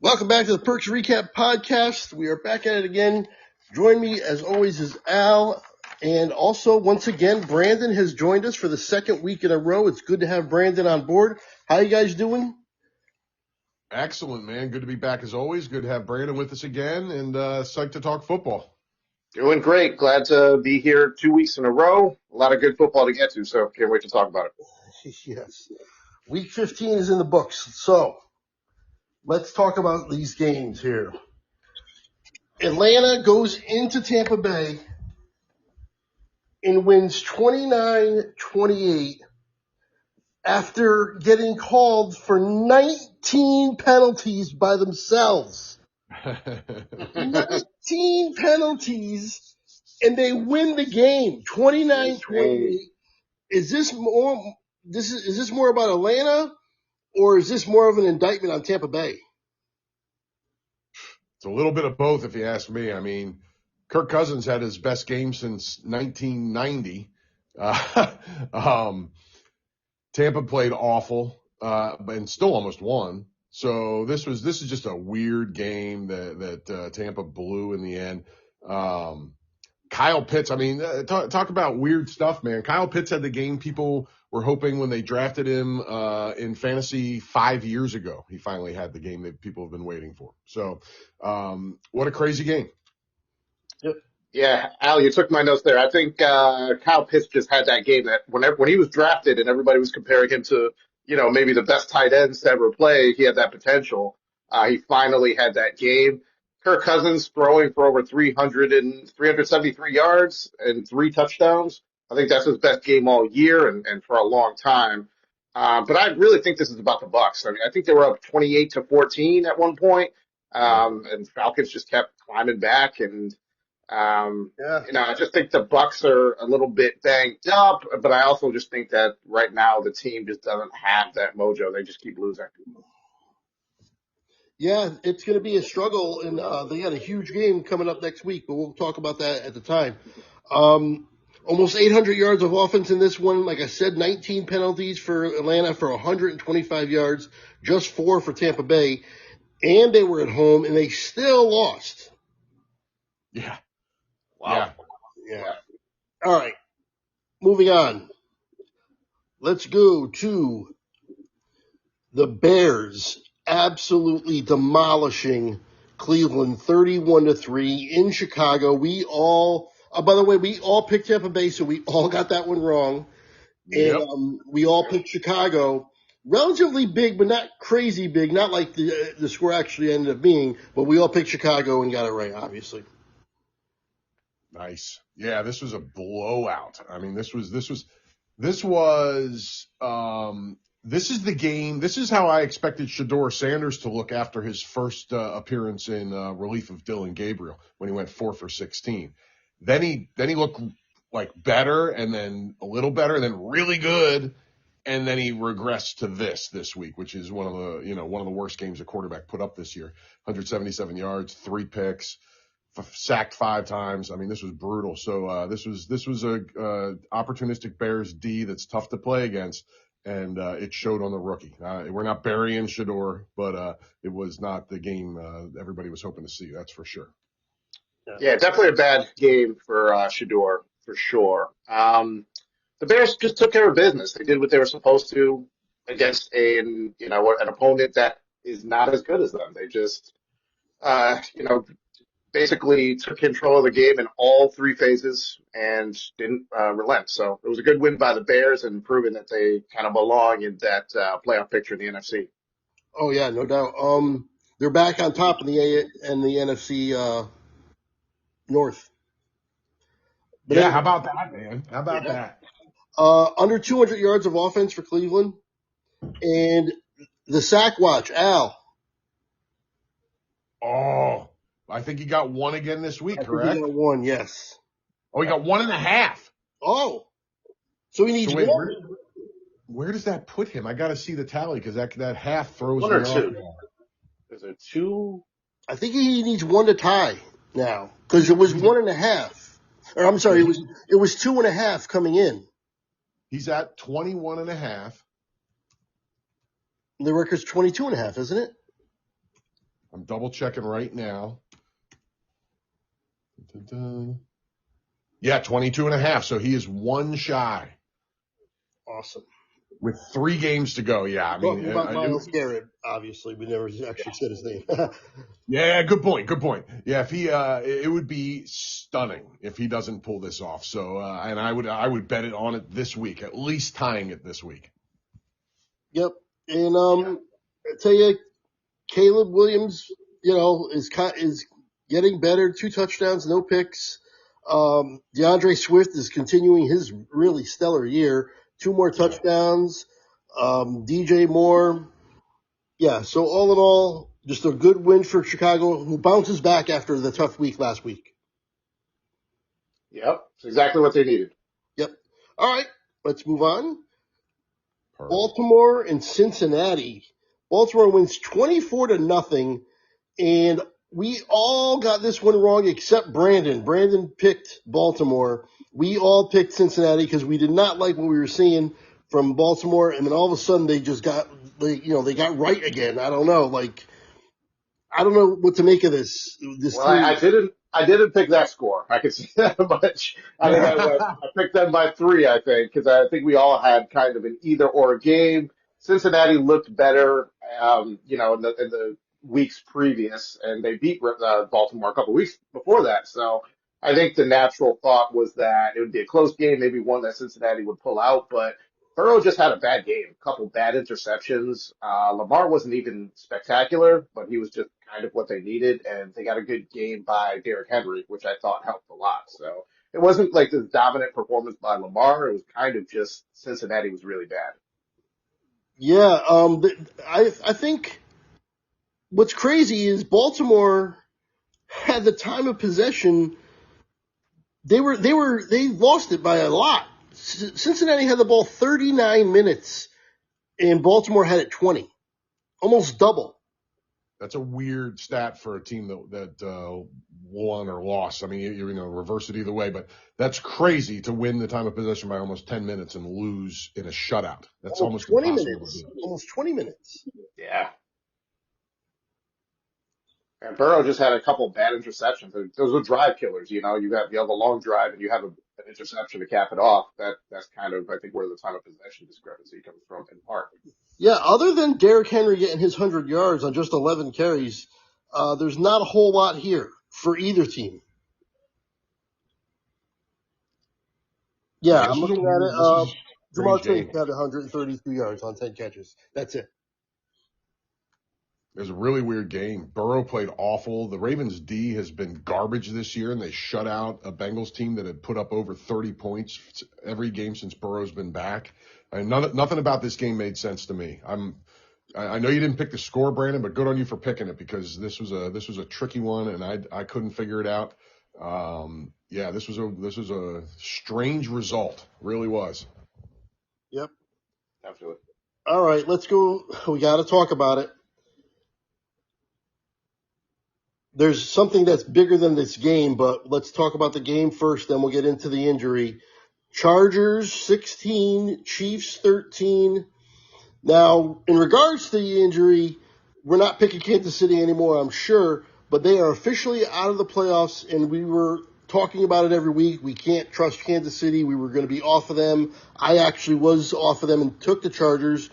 Welcome back to the Perks reCAP podcast. We are back at it again. Join me as always is Al. And also, once again, Brandon has joined us for the second week in a row. It's good to have Brandon on board. How you guys doing? Excellent, man. Good to be back as always. Good to have Brandon with us again and psyched to talk football. Doing great. Glad to be here 2 weeks in a row. A lot of good football to get to, so can't wait to talk about it. Yes. Week 15 is in the books. So let's talk about these games here. Atlanta goes into Tampa Bay and wins 29-28 after getting called for 19 penalties by themselves. 19 penalties, and they win the game 29-28. Is this more about Atlanta, or is this more of an indictment on Tampa Bay? It's a little bit of both, if you ask me. I mean, Kirk Cousins had his best game since 1990. Tampa played awful, and still almost won. So this is just a weird game that Tampa blew in the end. Kyle Pitts, I mean, talk about weird stuff, man. Kyle Pitts had the game people were hoping when they drafted him in fantasy 5 years ago. He finally had the game that people have been waiting for. So what a crazy game. Yep. Yeah, Al, you took my notes there. I think Kyle Pitts just had that game that when he was drafted and everybody was comparing him to, maybe the best tight ends to ever play, he had that potential. He finally had that game. Kirk Cousins throwing for over 373 yards and 3 touchdowns. I think that's his best game all year and for a long time. But I really think this is about the Bucs. I mean, I think they were up 28-14 at one point, and Falcons just kept climbing back and. I just think the Bucs are a little bit banged up, but I also just think that right now the team just doesn't have that mojo. They just keep losing. Yeah, it's going to be a struggle, and they got a huge game coming up next week, but we'll talk about that at the time. Almost 800 yards of offense in this one. Like I said, 19 penalties for Atlanta for 125 yards, just 4 for Tampa Bay, and they were at home, and they still lost. Yeah. Wow. Yeah. All right. Moving on. Let's go to the Bears absolutely demolishing Cleveland 31-3 in Chicago. By the way, we all picked Tampa Bay, so we all got that one wrong. Yep. And we all picked Chicago. Relatively big, but not crazy big. Not like the score actually ended up being, but we all picked Chicago and got it right, obviously. Nice. Yeah, this was a blowout. I mean, this is the game. This is how I expected Shedeur Sanders to look after his first appearance in relief of Dylan Gabriel when he went 4 for 16. Then he looked like better, and then a little better, and then really good, and then he regressed to this week, which is one of the worst games a quarterback put up this year. 177 yards, 3 picks. Sacked 5 times. I mean, this was brutal. So this was a opportunistic Bears D that's tough to play against, and it showed on the rookie. We're not burying Shedeur, but it was not the game everybody was hoping to see. That's for sure. Yeah, definitely a bad game for Shedeur for sure. The Bears just took care of business. They did what they were supposed to against an opponent that is not as good as them. They just basically took control of the game in all 3 phases and didn't relent. So it was a good win by the Bears and proving that they kind of belong in that playoff picture in the NFC. Oh yeah, no doubt. They're back on top in the NFC North. But yeah, how about that, man? How about that? Under 200 yards of offense for Cleveland, and the sack watch, Al. Oh. I think he got 1 again this week, correct? He got 1, yes. Oh, he got 1.5. Oh. So he needs 1. Where does that put him? I got to see the tally because that half throws 1 or 2. Is it 2? I think he needs 1 to tie now because it was 1.5. Or I'm sorry, it was 2.5 coming in. He's at 21.5. The record's 22.5, isn't it? I'm double checking right now. Yeah, 22.5. So he is one shy Awesome. with 3 games to go. Yeah, I mean, Talking about Miles Garrett, obviously. We never actually said his name. yeah, good point. Good point. Yeah, if he, it would be stunning if he doesn't pull this off. So, and I would bet it on it this week, at least tying it this week. Yep. And I tell you, Caleb Williams, is getting better. 2 touchdowns, no picks. DeAndre Swift is continuing his really stellar year. 2 more touchdowns. DJ Moore. Yeah, so all in all, just a good win for Chicago, who bounces back after the tough week last week. Yep, it's exactly what they needed. Yep. All right, let's move on. Perfect. Baltimore and Cincinnati. Baltimore wins 24-0, and we all got this one wrong except Brandon. Brandon picked Baltimore. We all picked Cincinnati because we did not like what we were seeing from Baltimore, and then all of a sudden they got right again. I don't know, I don't know what to make of this. This Well, team. I didn't pick that score. I can see that much. I think I picked them by 3, I think, because I think we all had kind of an either or game. Cincinnati looked better, in the weeks previous, and they beat Baltimore a couple weeks before that. So I think the natural thought was that it would be a close game, maybe one that Cincinnati would pull out, but Burrow just had a bad game, a couple bad interceptions. Lamar wasn't even spectacular, but he was just kind of what they needed, and they got a good game by Derrick Henry, which I thought helped a lot. So it wasn't like this dominant performance by Lamar. It was kind of just Cincinnati was really bad. Yeah, I think what's crazy is Baltimore had the time of possession. They lost it by a lot. Cincinnati had the ball 39 minutes, and Baltimore had it 20, almost double. That's a weird stat for a team that won or lost. I mean, you reverse it either way, but that's crazy to win the time of possession by almost 10 minutes and lose in a shutout. That's almost 20 impossible to minutes, do. almost 20 minutes. Yeah. And Burrow just had a couple bad interceptions. Those were drive killers, you know. You have a long drive and you have an interception to cap it off. That's kind of I think where the time of possession discrepancy comes from in part. Yeah, other than Derrick Henry getting his 100 yards on just 11 carries, there's not a whole lot here for either team. Yeah, Yeah, I'm this was looking at it. a Jamar strange Chase game. had 132 yards on 10 catches. That's it. It was a really weird game. Burrow played awful. The Ravens D has been garbage this year, and they shut out a Bengals team that had put up over 30 points every game since Burrow's been back. Nothing about this game made sense to me. I know you didn't pick the score, Brandon, but good on you for picking it because this was a tricky one, and I couldn't figure it out. Yeah, this was a strange result. Really was. Yep. Absolutely. All right, let's go. We got to talk about it. There's something that's bigger than this game, but let's talk about the game first, then we'll get into the injury. Chargers 16, Chiefs 13. Now, in regards to the injury, we're not picking Kansas City anymore, I'm sure, but they are officially out of the playoffs, and we were talking about it every week. We can't trust Kansas City. We were going to be off of them. I actually was off of them and took the Chargers.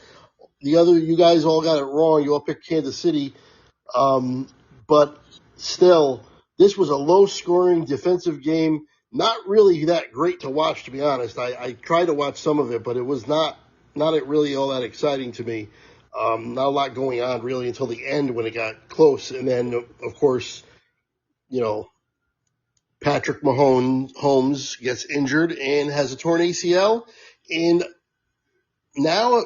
You guys all got it wrong. You all picked Kansas City. But still, this was a low-scoring defensive game. Not really that great to watch, to be honest. I tried to watch some of it, but it was not really all that exciting to me. Not a lot going on really until the end when it got close, and then of course, Patrick Mahomes gets injured and has a torn ACL, and now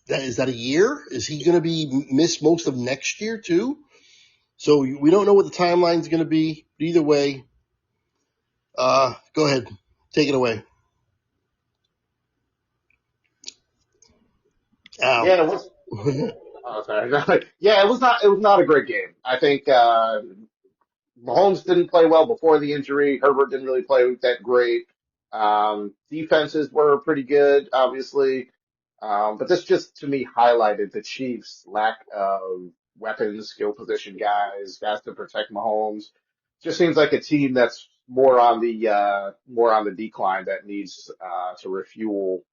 is that a year? Is he going to be miss most of next year too? So we don't know what the timeline is going to be. Either way, go ahead, take it away. Al. Yeah, it was. Oh, sorry. Yeah, it was not a great game. I think Mahomes didn't play well before the injury. Herbert didn't really play that great. Defenses were pretty good, obviously. But this just to me highlighted the Chiefs' lack of weapons, skill position guys, guys to protect Mahomes. Just seems like a team that's more on the decline that needs to refuel,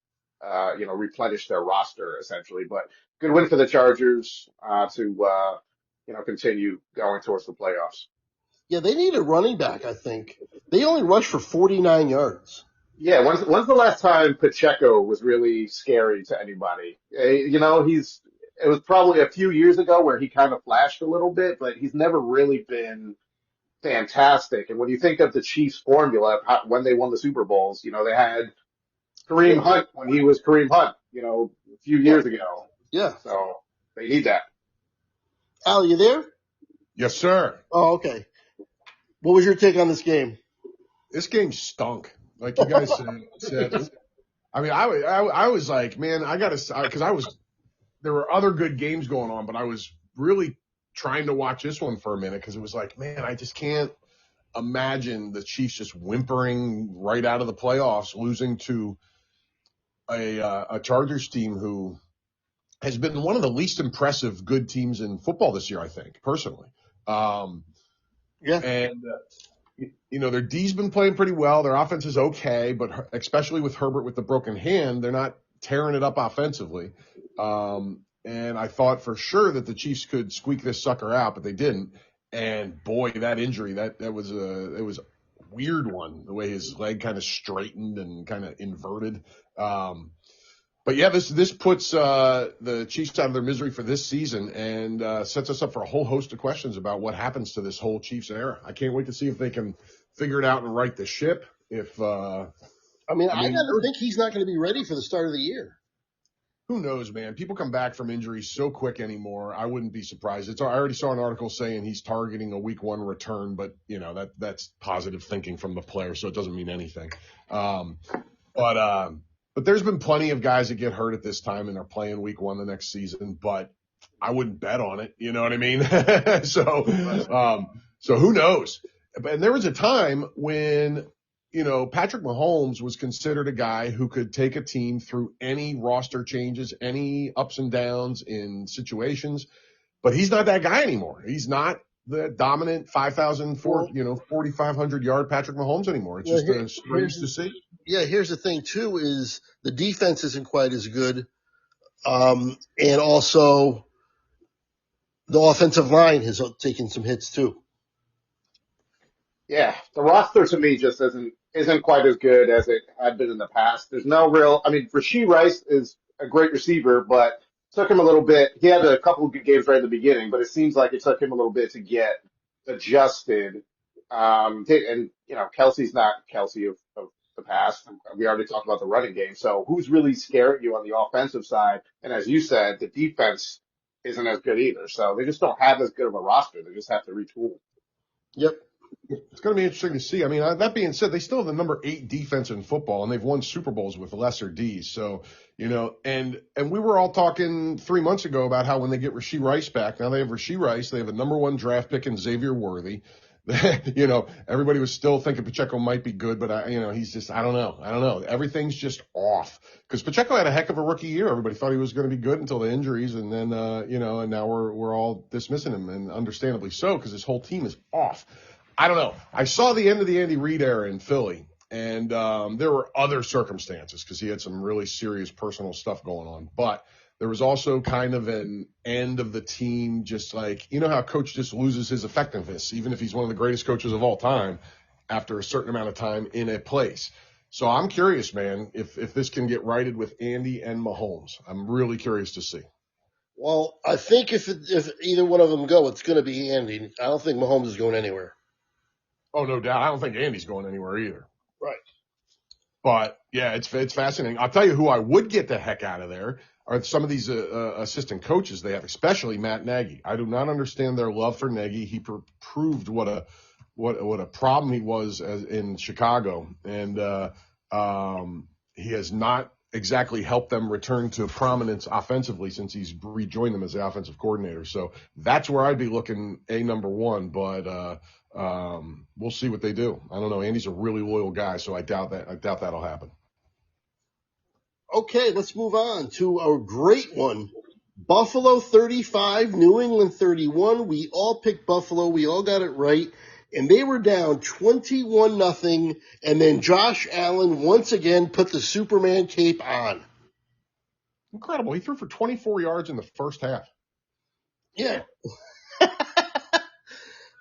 replenish their roster essentially. But good win for the Chargers to continue going towards the playoffs. Yeah, they need a running back, I think. They only rushed for 49 yards. Yeah, when's the last time Pacheco was really scary to anybody? It was probably a few years ago where he kind of flashed a little bit, but he's never really been fantastic. And when you think of the Chiefs formula, when they won the Super Bowls, they had Kareem Yeah, Hunt when he was Kareem Hunt, a few yeah, years ago. yeah. So they need that. Al, you there? Yes, sir. Oh, okay. What was your take on this game? This game stunk. Like you guys said. I mean, I was like, man, because there were other good games going on, but I was really trying to watch this one for a minute because it was like, man, I just can't imagine the Chiefs just whimpering right out of the playoffs, losing to a Chargers team who has been one of the least impressive good teams in football this year, I think, personally. Yeah. And their D's been playing pretty well. Their offense is okay, but especially with Herbert with the broken hand, they're not tearing it up offensively. And I thought for sure that the Chiefs could squeak this sucker out, but they didn't. And boy, that injury, it was a weird one, the way his leg kind of straightened and kind of inverted. But yeah, this puts the Chiefs out of their misery for this season and sets us up for a whole host of questions about what happens to this whole Chiefs era. I can't wait to see if they can figure it out and right the ship. I gotta think he's not going to be ready for the start of the year. Who knows, man? People come back from injuries so quick anymore. I wouldn't be surprised. I already saw an article saying he's targeting a week 1 return, but that's positive thinking from the player, so it doesn't mean anything. But there's been plenty of guys that get hurt at this time and are playing week 1 the next season, but I wouldn't bet on it. You know what I mean? So who knows? And there was a time when, Patrick Mahomes was considered a guy who could take a team through any roster changes, any ups and downs in situations, but he's not that guy anymore. He's not the dominant 4,500 yard Patrick Mahomes anymore. It's just strange to see. Yeah, here's the thing too: is the defense isn't quite as good, and also the offensive line has taken some hits too. Yeah, the roster to me just isn't quite as good as it had been in the past. There's no real. I mean, Rashee Rice is a great receiver, but took him a little bit. He had a couple of good games right at the beginning, but it seems like it took him a little bit to get adjusted. Kelsey's not Kelsey of the past. We already talked about the running game. So who's really scaring you on the offensive side? And as you said, the defense isn't as good either. So they just don't have as good of a roster. They just have to retool. Yep. It's going to be interesting to see. I mean, that being said, they still have the number 8 defense in football, and they've won Super Bowls with lesser Ds. So, and we were all talking 3 months ago about how when they get Rashee Rice back, now they have Rashee Rice, they have a number 1 draft pick in Xavier Worthy. Everybody was still thinking Pacheco might be good, but he's just, I don't know. Everything's just off because Pacheco had a heck of a rookie year. Everybody thought he was going to be good until the injuries. And then, and now we're all dismissing him, and understandably so, because his whole team is off. I don't know. I saw the end of the Andy Reid era in Philly, and there were other circumstances because he had some really serious personal stuff going on. But there was also kind of an end of the team, just like, how a coach just loses his effectiveness, even if he's one of the greatest coaches of all time, after a certain amount of time in a place. So I'm curious, man, if this can get righted with Andy and Mahomes. I'm really curious to see. Well, I think if either one of them go, it's going to be Andy. I don't think Mahomes is going anywhere. Oh, no doubt. I don't think Andy's going anywhere either. Right. But, yeah, it's fascinating. I'll tell you who I would get the heck out of there are some of these assistant coaches they have, especially Matt Nagy. I do not understand their love for Nagy. He proved what a problem he was in Chicago. And he has not exactly helped them return to prominence offensively since he's rejoined them as the offensive coordinator. So that's where I'd be looking number 1, but we'll see what they do. I don't know. Andy's a really loyal guy, so I doubt that'll happen. Okay, let's move on to a great one. Buffalo 35, New England 31. We all picked Buffalo. We all got it right. And they were down 21-0. And then Josh Allen once again put the Superman cape on. Incredible. He threw for 24 yards in the first half. Yeah.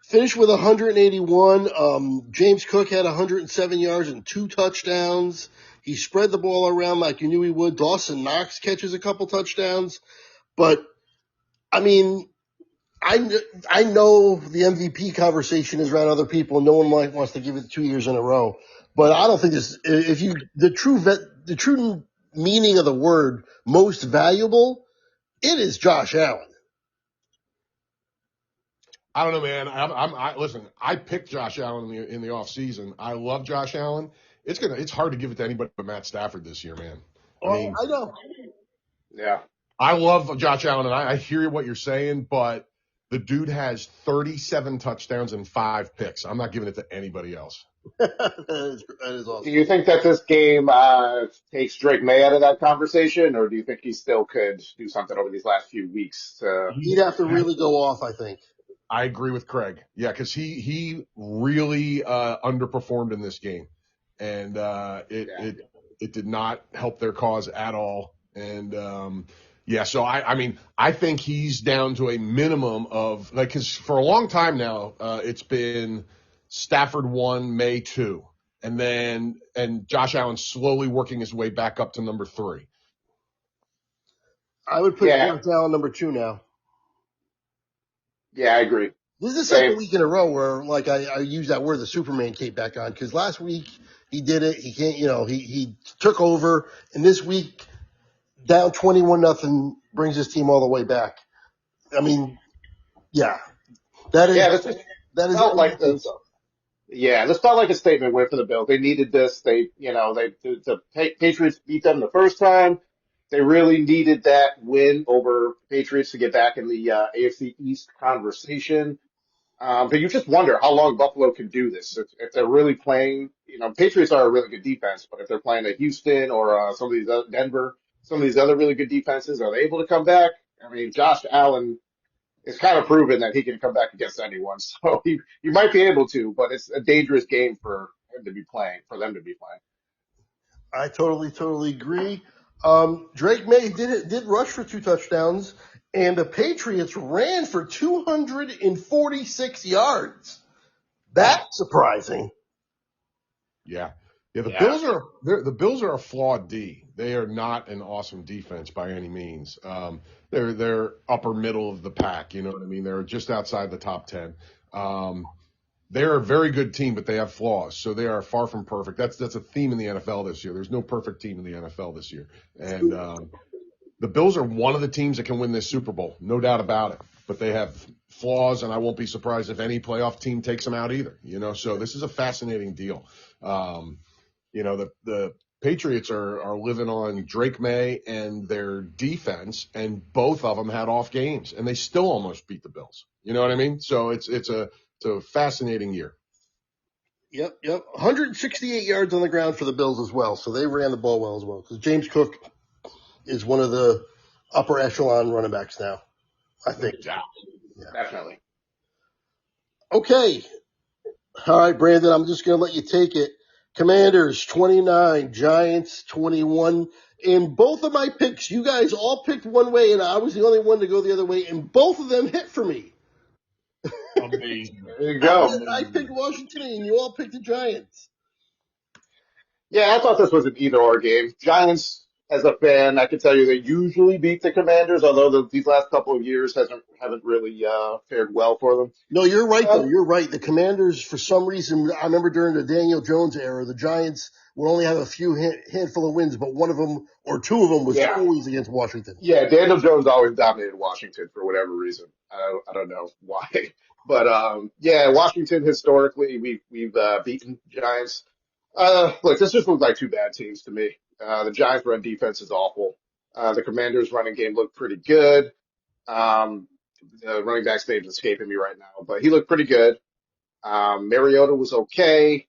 Finished with 181. James Cook had 107 yards and 2 touchdowns. He spread the ball around like you knew he would. Dawson Knox catches a couple touchdowns. But, I mean, I know the MVP conversation is around other people, and no one wants to give it 2 years in a row. But I don't think the true meaning of the word most valuable, it is Josh Allen. I don't know, man. Listen, I picked Josh Allen in the offseason. I love Josh Allen. It's hard to give it to anybody but Matt Stafford this year, man. I know. Yeah. I love Josh Allen, and I hear what you're saying, but the dude has 37 touchdowns and 5 picks. I'm not giving it to anybody else. that is awesome. Do you think that this game takes Drake May out of that conversation, or do you think he still could do something over these last few weeks? He'd have to really go off, I think. I agree with Craig. Yeah, because he really underperformed in this game, and it did not help their cause at all. And so I mean, I think he's down to a minimum of because for a long time now, it's been Stafford 1, May 2, and Josh Allen slowly working his way back up to number 3. I would put Josh Allen number 2 now. Yeah, I agree. This is the second week in a row where, like, I use that word, the Superman cape back on, because last week he did it. He can't, he took over, and this week down 21-0 brings his team all the way back. I mean, yeah, that is felt like this. Yeah, this felt like a statement win for the Bills. They needed this. The Patriots beat them the first time. They really needed that win over Patriots to get back in the AFC East conversation. But you just wonder how long Buffalo can do this. If they're really playing, Patriots are a really good defense, but if they're playing at Houston or some of these Denver, some of these other really good defenses, are they able to come back? I mean, Josh Allen is kind of proven that he can come back against anyone. So you might be able to, but it's a dangerous game for him to be playing, for them to be playing. I totally agree. Drake May did rush for 2 touchdowns, and the Patriots ran for 246 yards. That's surprising. Yeah. The Bills are a flawed D. They are not an awesome defense by any means. They're upper middle of the pack. You know what I mean? They're just outside the top 10. They're a very good team, but they have flaws. So they are far from perfect. That's a theme in the NFL this year. There's no perfect team in the NFL this year. And the Bills are one of the teams that can win this Super Bowl, no doubt about it. But they have flaws, and I won't be surprised if any playoff team takes them out either. So this is a fascinating deal. The Patriots are living on Drake May and their defense, and both of them had off games, and they still almost beat the Bills. You know what I mean? So it's a fascinating year. Yep. 168 yards on the ground for the Bills as well, so they ran the ball well as well, because James Cook is one of the upper echelon running backs now, I think. Yeah. Definitely. Okay. All right, Brandon, I'm just going to let you take it. Commanders 29, Giants 21. In both of my picks, you guys all picked one way, and I was the only one to go the other way, and both of them hit for me. Amazing. There you go. I picked Washington, and you all picked the Giants. Yeah, I thought this was an either-or game. Giants, as a fan, I can tell you they usually beat the Commanders, although these last couple of years haven't really fared well for them. No, you're right, though. You're right. The Commanders, for some reason, I remember during the Daniel Jones era, the Giants would only have a few handful of wins, but one of them or two of them was always against Washington. Yeah, Daniel Jones always dominated Washington for whatever reason. I don't know why. But Washington historically we've beaten Giants. Look, this just looks like 2 bad teams to me. The Giants' run defense is awful. The Commanders' running game looked pretty good. The running back's name's escaping me right now, but he looked pretty good. Mariota was okay.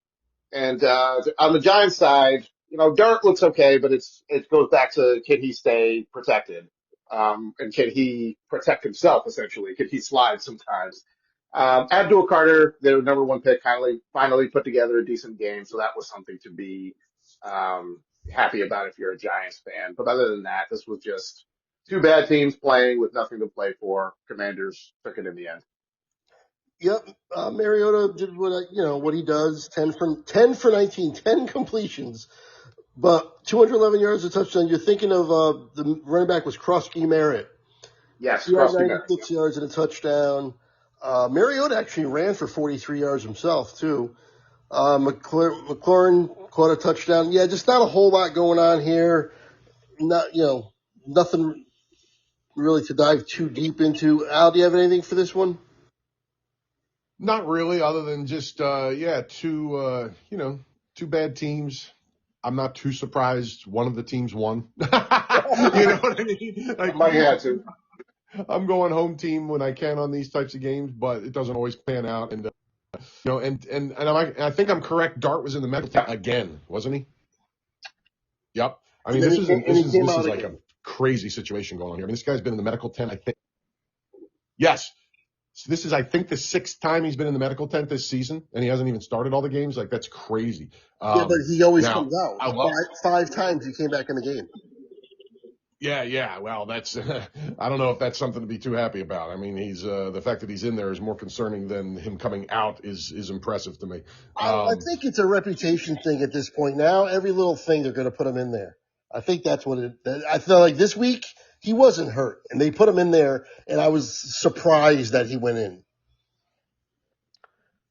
And on the Giants side, Dart looks okay, but it goes back to can he stay protected? And can he protect himself, essentially? Can he slide sometimes? Abdul Carter, their number one pick, finally put together a decent game, so that was something to be happy about if you're a Giants fan. But other than that, this was just two bad teams playing with nothing to play for. Commanders took it in the end. Yep, Mariota did what he does. 10 for 19, 10 completions, but 211 yards, a touchdown. You're thinking of the running back was Krusky Merritt. Yes, He had Krusty Merritt. 96 yards and a touchdown. Mariota actually ran for 43 yards himself too. McLaurin caught a touchdown. Yeah, just not a whole lot going on here. Nothing really to dive too deep into. Al, do you have anything for this one? Not really, other than just two bad teams. I'm not too surprised one of the teams won. You know what I mean? Like, Might have to. I'm going home team when I can on these types of games, but it doesn't always pan out. And I think I'm correct. Dart was in the medical tent again, wasn't he? Yep. I mean, this is like a crazy situation going on here. I mean, this guy's been in the medical tent, I think. Yes. So this is, I think, the 6th time he's been in the medical tent this season, and he hasn't even started all the games. Like, that's crazy. Yeah, but he always comes out. Five times he came back in the game. Yeah. Well, that's I don't know if that's something to be too happy about. I mean, he's the fact that he's in there is more concerning than him coming out is impressive to me. I think it's a reputation thing at this point. Now, every little thing they're going to put him in there. I think that's what I feel like this week he wasn't hurt, and they put him in there, and I was surprised that he went in.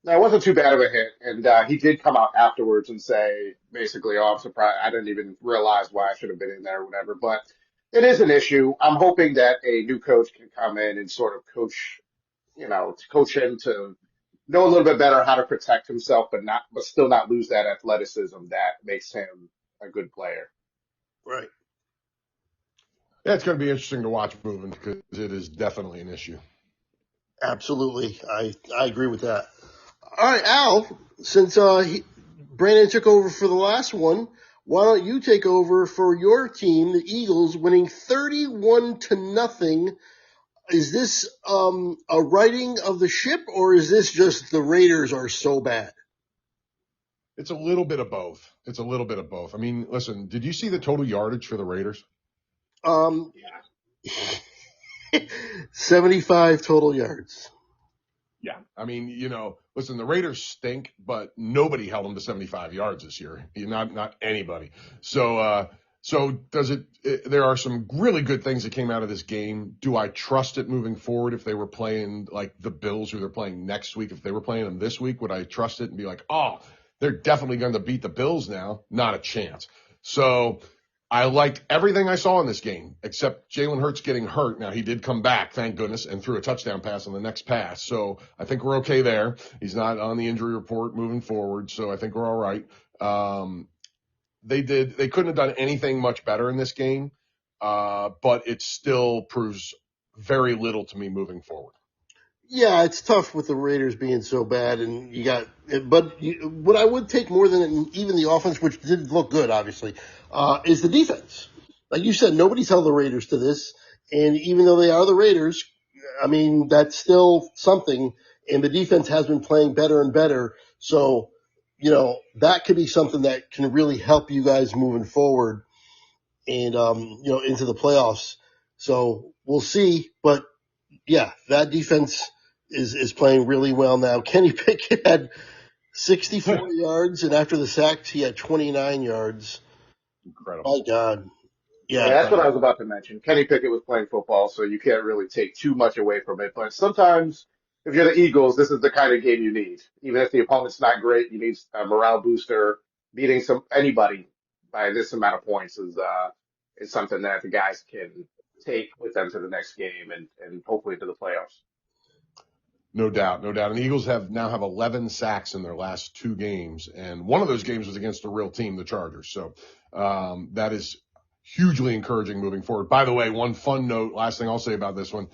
No, it wasn't too bad of a hit, and he did come out afterwards and say, basically, "Oh, I'm surprised. I didn't even realize why I should have been in there or whatever." But it is an issue. I'm hoping that a new coach can come in and sort of coach him to know a little bit better how to protect himself, but still not lose that athleticism that makes him a good player. Right. Yeah, it's going to be interesting to watch moving because it is definitely an issue. Absolutely. I agree with that. All right, Al, since Brandon took over for the last one, why don't you take over for your team, the Eagles, winning 31-0. Is this a righting of the ship, or is this just the Raiders are so bad? It's a little bit of both. I mean, listen, did you see the total yardage for the Raiders? 75 total yards. Yeah. I mean, listen, the Raiders stink, but nobody held them to 75 yards this year. Not anybody. So there are some really good things that came out of this game. Do I trust it moving forward? If they were playing like the Bills, who they're playing next week, if they were playing them this week, would I trust it and be like, oh, they're definitely going to beat the Bills now? Not a chance. So I liked everything I saw in this game, except Jalen Hurts getting hurt. Now, he did come back, thank goodness, and threw a touchdown pass on the next pass. So I think we're okay there. He's not on the injury report moving forward, so I think we're all right. They couldn't have done anything much better in this game, but it still proves very little to me moving forward. Yeah, it's tough with the Raiders being so bad, and what I would take more than even the offense, which did look good, obviously, is the defense. Like you said, nobody's held the Raiders to this, and even though they are the Raiders, I mean, that's still something, and the defense has been playing better and better, so, that could be something that can really help you guys moving forward and, into the playoffs. So we'll see, but yeah, that defense is playing really well now. Kenny Pickett had 64 yards, and after the sacks, he had 29 yards. Incredible. My God. Yeah, that's what I was about to mention. Kenny Pickett was playing football, so you can't really take too much away from it. But sometimes, if you're the Eagles, this is the kind of game you need. Even if the opponent's not great, you need a morale booster. Beating anybody by this amount of points is something that the guys can take with them to the next game and hopefully to the playoffs. No doubt. And the Eagles now have 11 sacks in their last 2 games, and one of those games was against a real team, the Chargers. So that is hugely encouraging moving forward. By the way, one fun note, last thing I'll say about this one,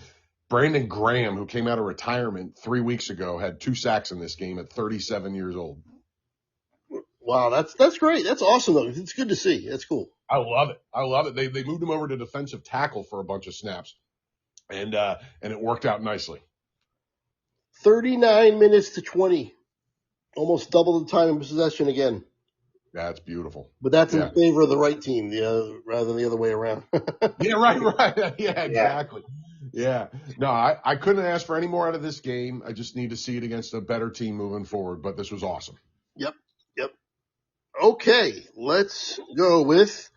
Brandon Graham, who came out of retirement 3 weeks ago, had 2 sacks in this game at 37 years old. Wow, that's great. That's awesome though. It's good to see. That's cool. I love it. I love it. They moved him over to defensive tackle for a bunch of snaps, and it worked out nicely. 39 minutes to 20, almost double the time in possession again. That's beautiful. But that's Yeah. in favor of the right team, rather than the other way around. Yeah, right. Yeah, exactly. Yeah. No, I couldn't ask for any more out of this game. I just need to see it against a better team moving forward, but this was awesome. Yep. Okay, let's go with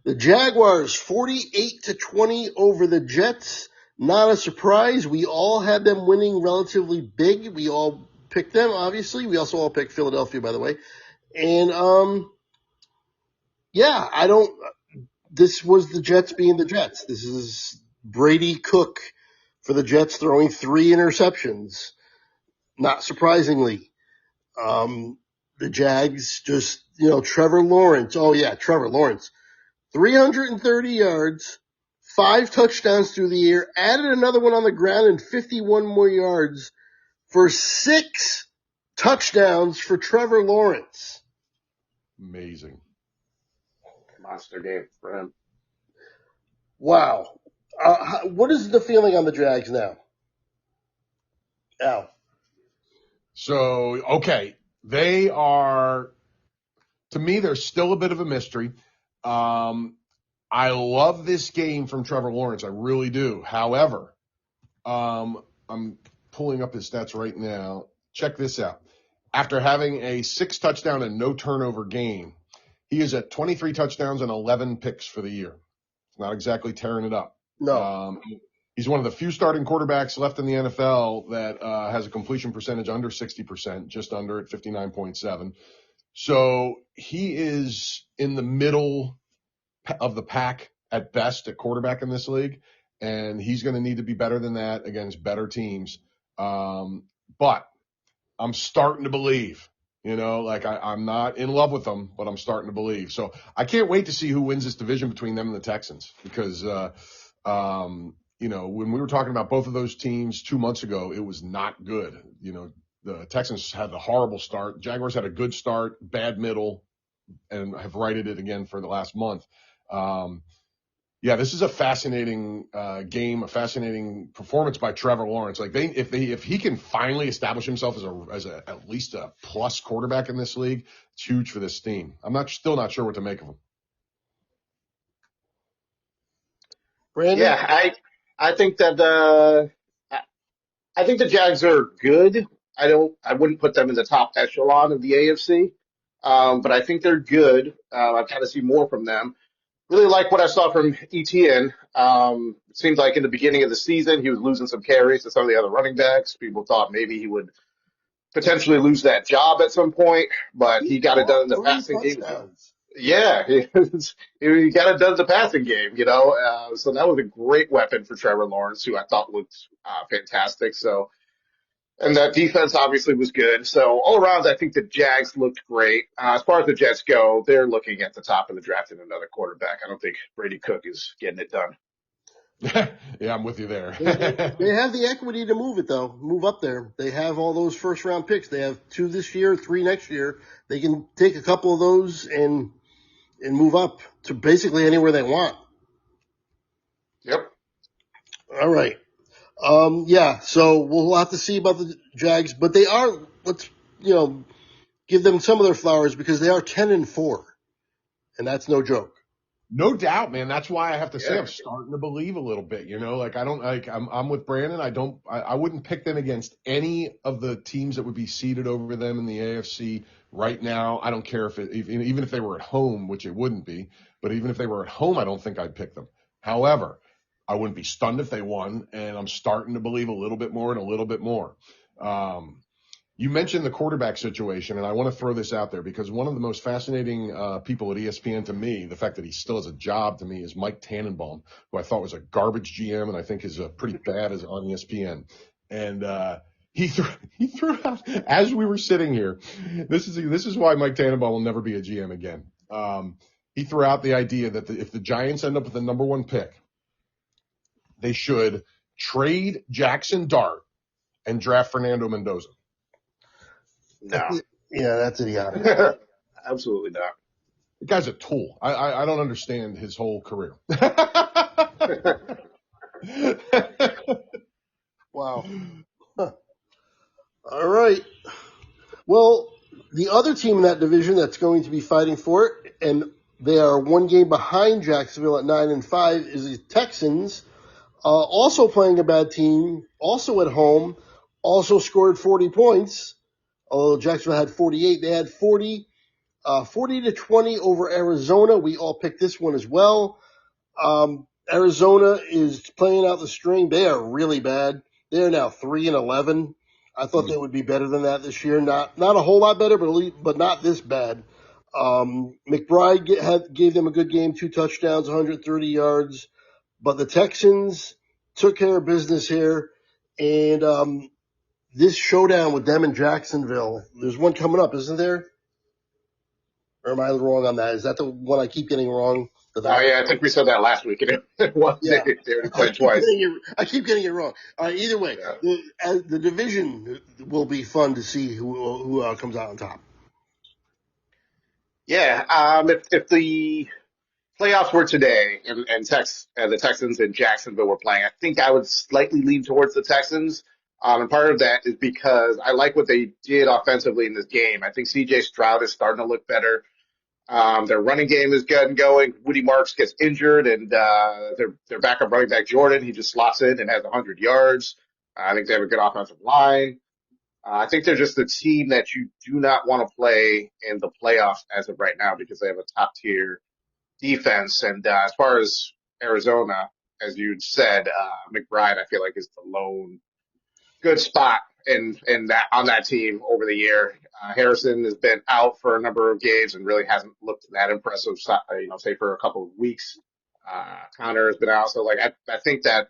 the Jaguars 48-20 over the Jets. Not a surprise. We all had them winning relatively big. We all picked them, obviously. We also all picked Philadelphia, by the way. And, this was the Jets being the Jets. This is Brady Cook for the Jets throwing 3 interceptions. Not surprisingly. The Jags just, Trevor Lawrence. Oh yeah, Trevor Lawrence. 330 yards, 5 touchdowns through the air, added another one on the ground and 51 more yards for 6 touchdowns for Trevor Lawrence. Amazing. Monster game for him. Wow. What is the feeling on the Jags now? Al. So, okay. They are, to me, they're still a bit of a mystery. I love this game from Trevor Lawrence. I really do. However, I'm pulling up his stats right now. Check this out. After having a 6 touchdown and no turnover game, he is at 23 touchdowns and 11 picks for the year. It's not exactly tearing it up. No. He's one of the few starting quarterbacks left in the NFL that has a completion percentage under 60%, just under at 59.7. So he is in the middle of the pack at best at quarterback in this league, and he's going to need to be better than that against better teams. But I'm starting to believe, I'm not in love with them, but I'm starting to believe. So I can't wait to see who wins this division between them and the Texans because, when we were talking about both of those teams 2 months ago, it was not good. The Texans had a horrible start. Jaguars had a good start, bad middle, and have righted it again for the last month. This is a fascinating game, a fascinating performance by Trevor Lawrence. Like if he can finally establish himself as at least a plus quarterback in this league, it's huge for this team. I'm still not sure what to make of him. Brandon? Yeah, I think that I think the Jags are good. I wouldn't put them in the top echelon of the AFC, but I think they're good. I've got to see more from them. Really like what I saw from Etienne. It seemed like in the beginning of the season he was losing some carries to some of the other running backs. People thought maybe he would potentially lose that job at some point, but he got it done in the passing game. Yeah, he got it done in the passing game, so that was a great weapon for Trevor Lawrence, who I thought looked fantastic. So, and that defense obviously was good. So all around, I think the Jags looked great. As far as the Jets go, they're looking at the top of the draft in another quarterback. I don't think Brady Cook is getting it done. Yeah, I'm with you there. They have the equity to move it, though. Move up there. They have all those first-round picks. They have 2 this year, 3 next year. They can take a couple of those and move up to basically anywhere they want. Yep. All right. So we'll have to see about the Jags, but they are, let's, give them some of their flowers because they are 10-4, and that's no joke. No doubt, man. That's why I have to say I'm starting to believe a little bit. I'm with Brandon. I wouldn't pick them against any of the teams that would be seeded over them in the AFC right now. I don't care even if they were at home, which it wouldn't be, but even if they were at home, I don't think I'd pick them. However, I wouldn't be stunned if they won, and I'm starting to believe a little bit more and a little bit more. You mentioned the quarterback situation, and I want to throw this out there because one of the most fascinating people at ESPN to me, the fact that he still has a job to me, is Mike Tannenbaum, who I thought was a garbage GM and I think is pretty bad as on ESPN. And he threw out, as we were sitting here, this is why Mike Tannenbaum will never be a GM again. He threw out the idea that if the Giants end up with the number 1 pick, they should trade Jackson Dart and draft Fernando Mendoza. No. Yeah, that's idiotic. Absolutely not. The guy's a tool. I don't understand his whole career. Wow. Huh. All right. Well, the other team in that division that's going to be fighting for it, and they are one game behind Jacksonville at 9-5, is the Texans. Also playing a bad team, also at home, also scored 40 points. Although Jacksonville had 48, they had 40 to 20 over Arizona. We all picked this one as well. Arizona is playing out the string. They are really bad. They are now 3-11. I thought they would be better than that this year. Not a whole lot better, but not this bad. McBride gave them a good game, 2 touchdowns, 130 yards. But the Texans took care of business here, and this showdown with them and Jacksonville, there's one coming up, isn't there? Or am I wrong on that? Is that the one I keep getting wrong? Oh yeah, I think we said that last week. And it was Yeah. they already played twice. I keep getting it wrong. Either way, Yeah. the division will be fun to see who comes out on top. Yeah. If the playoffs were today and the Texans and Jacksonville were playing, I think I would slightly lean towards the Texans. And part of that is because I like what they did offensively in this game. I think CJ Stroud is starting to look better. Their running game is good and going. Woody Marks gets injured, and their backup running back Jordan, he just slots in and has 100 yards. I think they have a good offensive line. I think they're just a team that you do not want to play in the playoffs as of right now because they have a top tier defense. And as far as Arizona, as you said, McBride, I feel like is the lone good spot in that on that team over the year. Harrison has been out for a number of games and really hasn't looked that impressive. Say for a couple of weeks. Connor has been out, so like I think that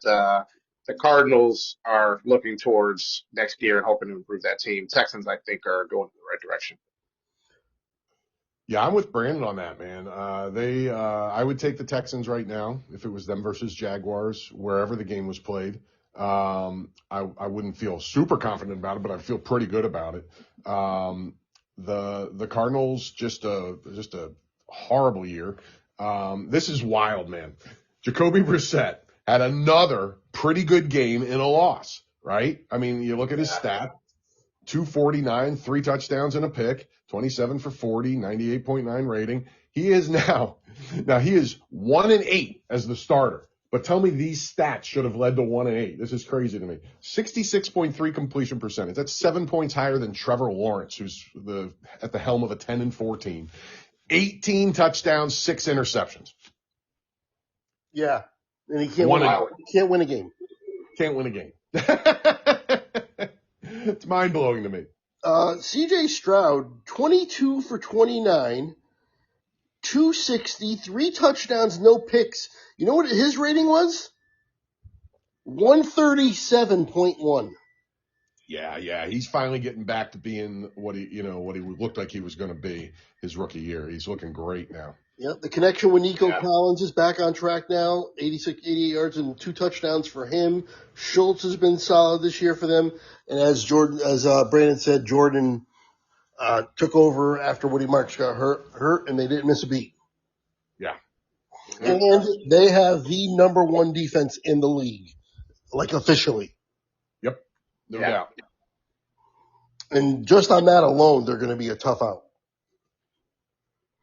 the Cardinals are looking towards next year and hoping to improve that team. Texans, I think, are going in the right direction. Yeah, I'm with Brandon on that, man. I would take the Texans right now if it was them versus Jaguars, wherever the game was played. I wouldn't feel super confident about it, but I feel pretty good about it. The Cardinals, just a horrible year. This is wild, man. Jacoby Brissett had another pretty good game in a loss, right? I mean, you look at his stat. 249, 3 touchdowns and a pick, 27 for 40, 98.9 rating. He is now he is 1-8 as the starter. But tell me these stats should have led to 1-8. This is crazy to me. 66.3 completion percentage. That's 7 points higher than Trevor Lawrence, who's at the helm of a 10-4 team. 18 touchdowns, 6 interceptions. Yeah, and he can't win a game. Can't win a game. It's mind-blowing to me. CJ Stroud, 22 for 29, 260, 3 touchdowns, no picks. You know what his rating was? 137.1. Yeah. He's finally getting back to being what he looked like he was going to be his rookie year. He's looking great now. Yep, the connection with Nico Collins is back on track now. 88 yards and 2 touchdowns for him. Schultz has been solid this year for them. And as Brandon said, Jordan took over after Woody Marks got hurt, and they didn't miss a beat. Yeah. And they have the number 1 defense in the league, like officially. Yep. No doubt. And just on that alone, they're going to be a tough out.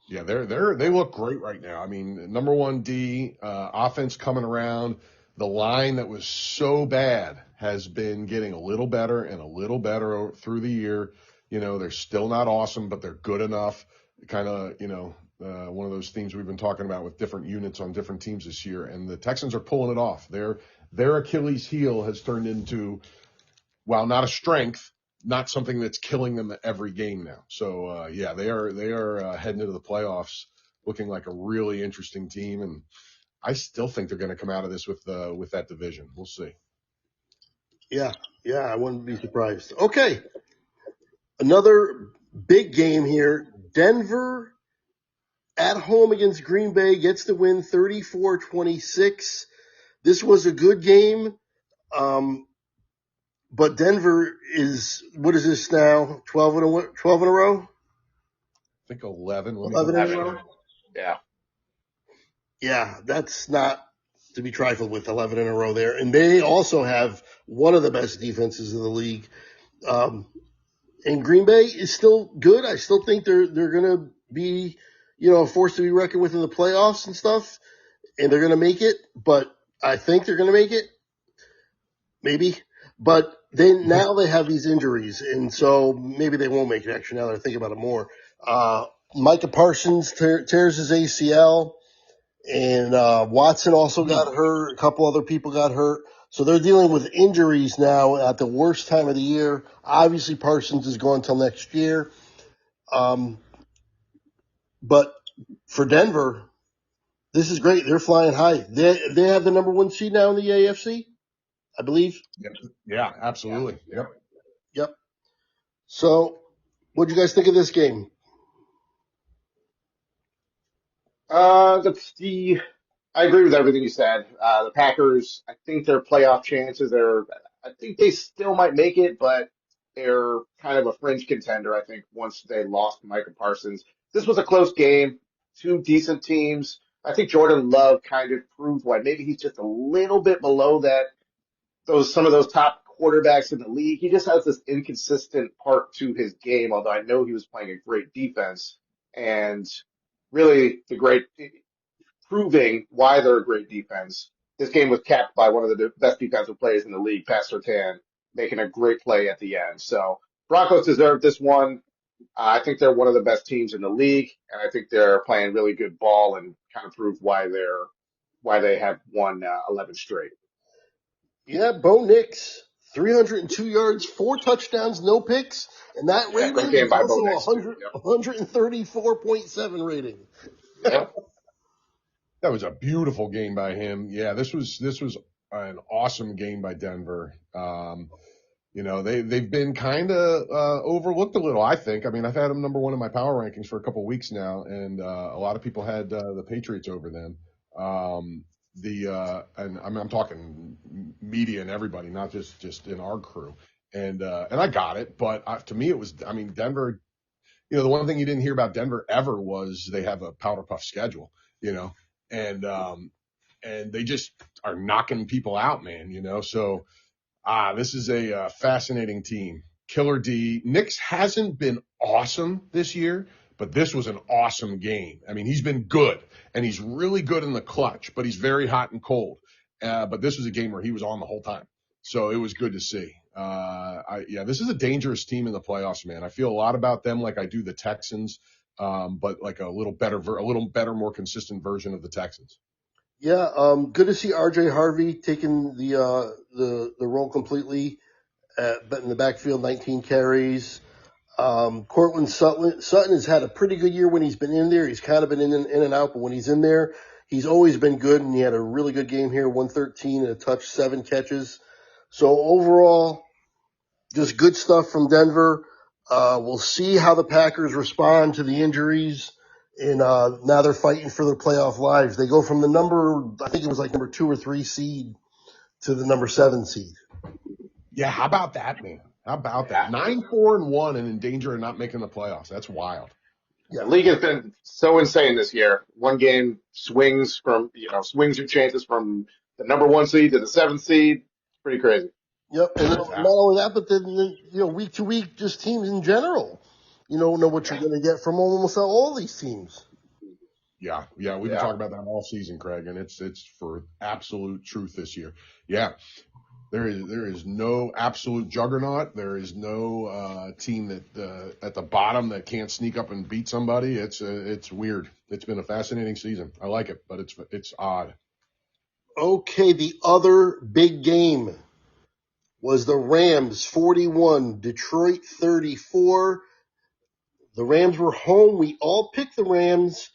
Yeah, they look great right now. I mean, number 1 D, offense coming around. The line that was so bad has been getting a little better and a little better through the year. They're still not awesome, but they're good enough. Kind of, one of those themes we've been talking about with different units on different teams this year. And the Texans are pulling it off. Their Achilles heel has turned into, while not a strength, not something that's killing them every game now. So, they are heading into the playoffs looking like a really interesting team. And I still think they're going to come out of this with that division. We'll see. Yeah, I wouldn't be surprised. Okay. Another big game here. Denver at home against Green Bay gets the win 34-26. This was a good game. But Denver is, what is this now? 12 in a row? think 11. Let me 11 in a 11. row. Yeah. Yeah, that's not to be trifled with. 11 in a row there, and they also have one of the best defenses in the league. And Green Bay is still good. I still think they're going to be, a force to be reckoned with in the playoffs and stuff, and they're going to make it. But I think they're going to make it, maybe. But now they have these injuries, and so maybe they won't make it. Actually, now that I think about it more, Micah Parsons tears his ACL, and Watson also got hurt. A couple other people got hurt. So they're dealing with injuries now at the worst time of the year. Obviously, Parsons is going until next year. But for Denver, this is great. They're flying high. They have the number one seed now in the AFC, I believe. Yeah, absolutely. Yep. Yep. So, what do you guys think of this game? I agree with everything you said. The Packers, I think their playoff chances I think they still might make it, but they're kind of a fringe contender, I think, once they lost Micah Parsons. This was a close game, two decent teams. I think Jordan Love kind of proved why maybe he's just a little bit below some of those top quarterbacks in the league. He just has this inconsistent part to his game, although I know he was playing a great defense and really proving why they're a great defense. This game was capped by one of the best defensive players in the league, Pat Surtain, making a great play at the end. So Broncos deserve this one. I think they're one of the best teams in the league, and I think they're playing really good ball and kind of prove why they have won 11 straight. Yeah, Bo Nix, 302 yards, 4 touchdowns, no picks, and that Yeah, great rating game is by Bo also Nix too. 134.7 rating. Yep. Yep. That was a beautiful game by him. Yeah, this was an awesome game by Denver. They've been kind of overlooked a little, I think. I mean, I've had them number one in my power rankings for a couple of weeks now, and a lot of people had the Patriots over them. And I'm talking media and everybody, not just in our crew. And I got it, but to me it was, I mean, Denver. The one thing you didn't hear about Denver ever was they have a powder puff schedule. And they just are knocking people out, man. So. This is a fascinating team. Killer D. Nix hasn't been awesome this year, but this was an awesome game. I mean, he's been good, and he's really good in the clutch, but he's very hot and cold. But this was a game where he was on the whole time, so it was good to see. This is a dangerous team in the playoffs, man. I feel a lot about them like I do the Texans, but like a little better, more consistent version of the Texans. Yeah, good to see RJ Harvey taking the role completely in the backfield, 19 carries. Cortland Sutton has had a pretty good year when he's been in there. He's kind of been in and out, but when he's in there, he's always been good, and he had a really good game here, 113 and a touch, 7 catches. So overall, just good stuff from Denver. We'll see how the Packers respond to the injuries. And now they're fighting for their playoff lives. They go from I think it was like number 2 or 3 seed to the number 7 seed. Yeah, how about that, man? How about Yeah. that? 9-4-1 and in danger of not making the playoffs. That's wild. The league has been so insane this year. One game swings your chances from the number one seed to the 7th seed. Pretty crazy. Yep, and not only that, but then week to week, just teams in general. You don't know what you're going to get from almost all these teams. Yeah, we've been talking about that all season, Craig, and it's for absolute truth this year. Yeah, there is no absolute juggernaut. There is no team that at the bottom that can't sneak up and beat somebody. It's weird. It's been a fascinating season. I like it, but it's odd. Okay, the other big game was the Rams 41, Detroit 34. The Rams were home. We all picked the Rams,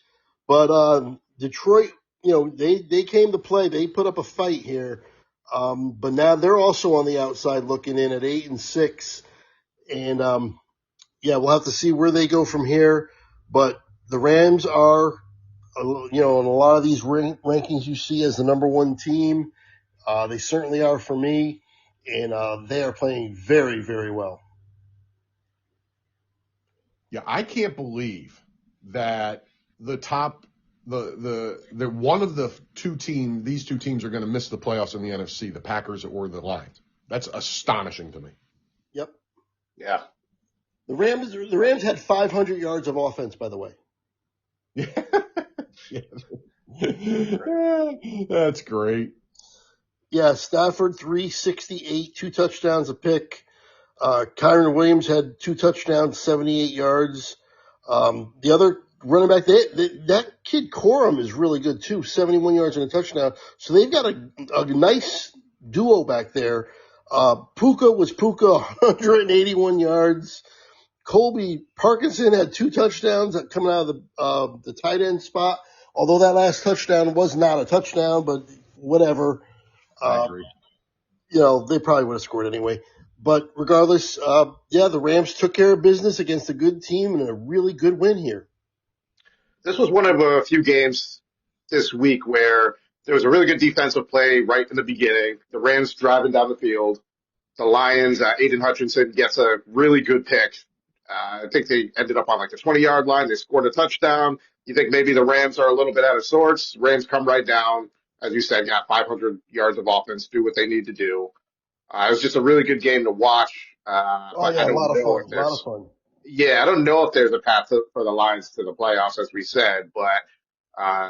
but Detroit, they came to play. They put up a fight here. But now they're also on the outside looking in at 8-6. And we'll have to see where they go from here. But the Rams are, in a lot of these rankings you see as the number one team. They certainly are for me. And they are playing very, very well. Yeah, I can't believe that the top, the one of the these two teams are going to miss the playoffs in the NFC, the Packers or the Lions. That's astonishing to me. Yep. Yeah. The Rams had 500 yards of offense, by the way. Yeah. That's great. Yeah, Stafford 368, 2 touchdowns, a pick. Kyron Williams had 2 touchdowns, 78 yards. The other running back, that kid Corum is really good too, 71 yards and a touchdown. So they've got a nice duo back there. Puka, 181 yards. Colby Parkinson had 2 touchdowns coming out of the tight end spot. Although that last touchdown was not a touchdown, but whatever. I agree. They probably would have scored anyway. But regardless, the Rams took care of business against a good team and a really good win here. This was one of a few games this week where there was a really good defensive play right in the beginning. The Rams driving down the field. The Lions, Aiden Hutchinson gets a really good pick. I think they ended up on like the 20-yard line. They scored a touchdown. You think maybe the Rams are a little bit out of sorts. Rams come right down. As you said, got 500 yards of offense, do what they need to do. It was just a really good game to watch. But I A don't lot of know fun, if a lot of there's, fun. yeah, I don't know if there's a path for the Lions to the playoffs, as we said, but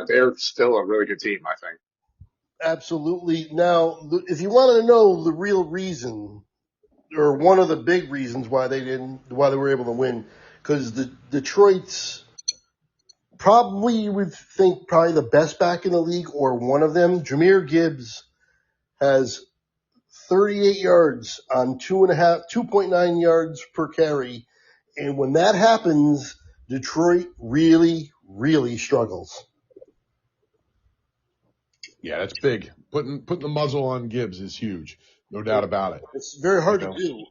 they're still a really good team, I think. Absolutely. Now, if you want to know the real reason, or one of the big reasons why they were able to win, because the Detroit's probably, you would think, probably the best back in the league, or one of them, Jahmyr Gibbs, has 38 yards on 2.9 yards per carry. And when that happens, Detroit really, really struggles. Yeah, that's big. Putting the muzzle on Gibbs is huge. No doubt about it. It's very hard to do.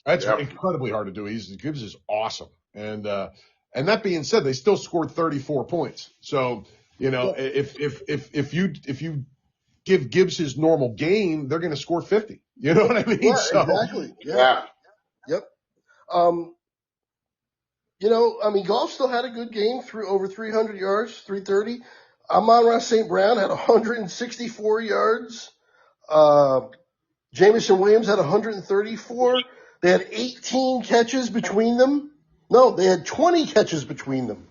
That's Yep. incredibly hard to do. Gibbs is awesome. And that being said, they still scored 34 points. So, if you give Gibbs his normal game, they're going to score 50. You know what I mean? Yeah, exactly. Yeah. Yep. Goff still had a good game through over 300 yards, 330. Amon-Ra St. Brown had 164 yards. Jamison Williams had 134. They had 18 catches between them. No, they had 20 catches between them.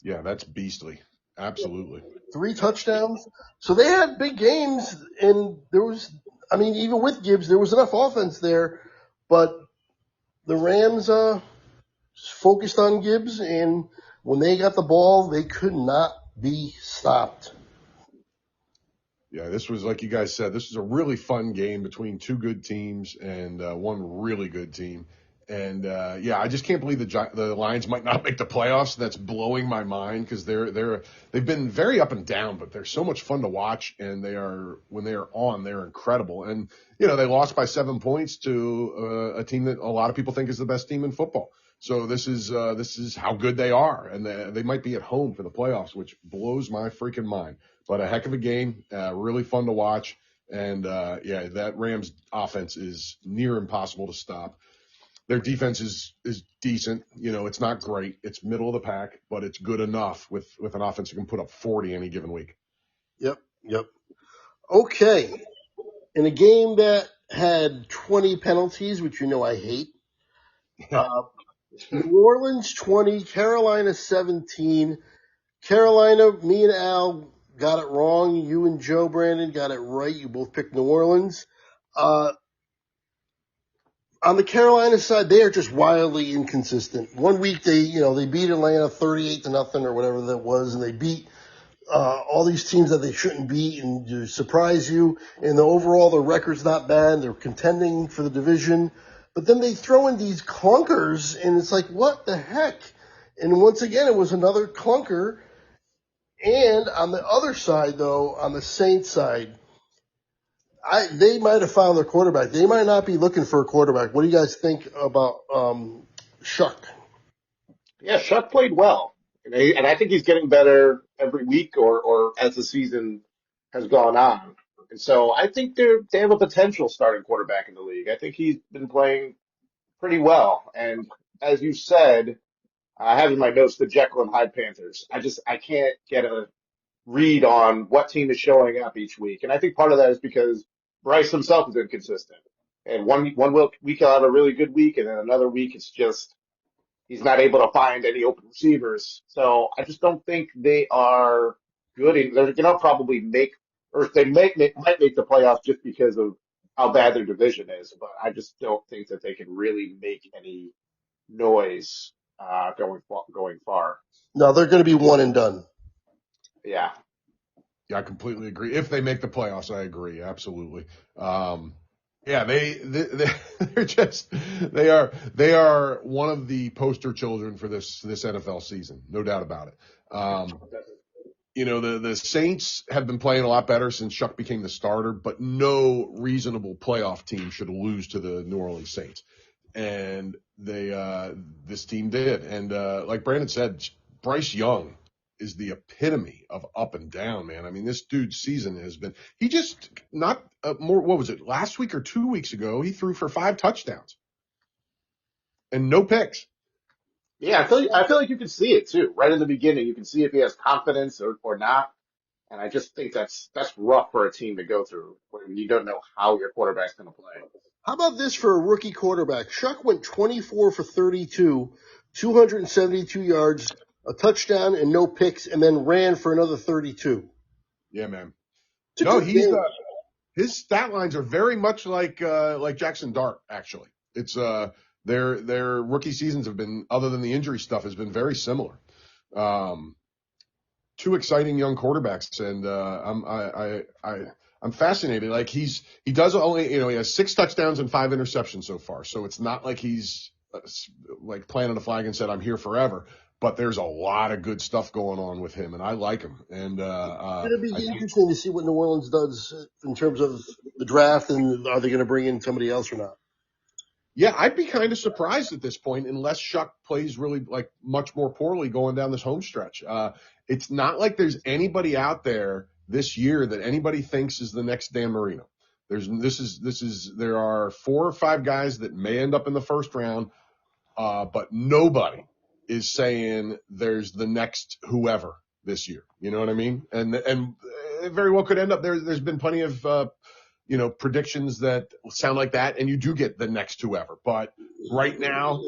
Yeah, that's beastly. Absolutely. 3 touchdowns. So they had big games, and even with Gibbs, there was enough offense there, but the Rams focused on Gibbs, and when they got the ball, they could not be stopped. Yeah, this was, like you guys said, this was a really fun game between 2 good teams and one really good team. And I just can't believe the Lions might not make the playoffs. That's blowing my mind because they've been very up and down, but they're so much fun to watch. And when they are on, they're incredible. And they lost by 7 points to a team that a lot of people think is the best team in football. So this is how good they are, and they might be at home for the playoffs, which blows my freaking mind. But a heck of a game, really fun to watch. And that Rams offense is near impossible to stop. Their defense is decent. It's not great. It's middle of the pack, but it's good enough with an offense that can put up 40 any given week. Yep. Okay. In a game that had 20 penalties, which I hate, New Orleans 20, Carolina 17. Carolina, me and Al got it wrong. You and Joe Brandon got it right. You both picked New Orleans. On the Carolina side, they are just wildly inconsistent. One week they beat Atlanta 38-0 or whatever that was, and they beat all these teams that they shouldn't beat and to surprise you. And overall, their record's not bad. They're contending for the division. But then they throw in these clunkers, and it's like, what the heck? And once again, it was another clunker. And on the other side, though, on the Saints side, they might have found their quarterback. They might not be looking for a quarterback. What do you guys think about Shuck? Yeah, Shuck played well. And I think he's getting better every week or as the season has gone on. And so I think they have a potential starting quarterback in the league. I think he's been playing pretty well. And as you said, I have in my notes the Jekyll and Hyde Panthers. I can't get a read on what team is showing up each week. And I think part of that is because Bryce himself is inconsistent. And week he'll have a really good week, and then another week it's just he's not able to find any open receivers. So I just don't think they are good. They're going to probably or if they might make the playoffs just because of how bad their division is. But I just don't think that they can really make any noise going far. No, they're going to be one and done. Yeah. Yeah, I completely agree. If they make the playoffs, I agree. Absolutely. Yeah, they're just, they are one of the poster children for this NFL season. No doubt about it. The Saints have been playing a lot better since Chuck became the starter, but no reasonable playoff team should lose to the New Orleans Saints. And this team did. And, like Brandon said, Bryce Young is the epitome of up and down, man. I mean, this dude's season has been, he just not more, what was it? Last week or 2 weeks ago, he threw for 5 touchdowns and no picks. Yeah, I feel like you can see it too. Right in the beginning, you can see if he has confidence or not. And I just think that's rough for a team to go through when you don't know how your quarterback's going to play. How about this for a rookie quarterback? Shuck went 24 for 32, 272 yards, a touchdown, and no picks, and then ran for another 32. Yeah, man. It's a No, good game. his stat lines are very much like Jackson Dart, actually. It's their rookie seasons have been, other than the injury stuff, has been very similar. Two exciting young quarterbacks, and I'm fascinated. Like he does only, he has 6 touchdowns and 5 interceptions so far. So it's not like he's like planted a flag and said, I'm here forever. But there's a lot of good stuff going on with him, and I like him. And It's going to be interesting to see what New Orleans does in terms of the draft, and are they going to bring in somebody else or not? Yeah, I'd be kind of surprised at this point unless Shuck plays really like much more poorly going down this home stretch. It's not like there's anybody out there this year that anybody thinks is the next Dan Marino. There are 4 or 5 guys that may end up in the first round, but nobody is saying there's the next whoever this year. You know what I mean? And it very well could end up there. There's been plenty of predictions that sound like that, and you do get the next whoever. But right now,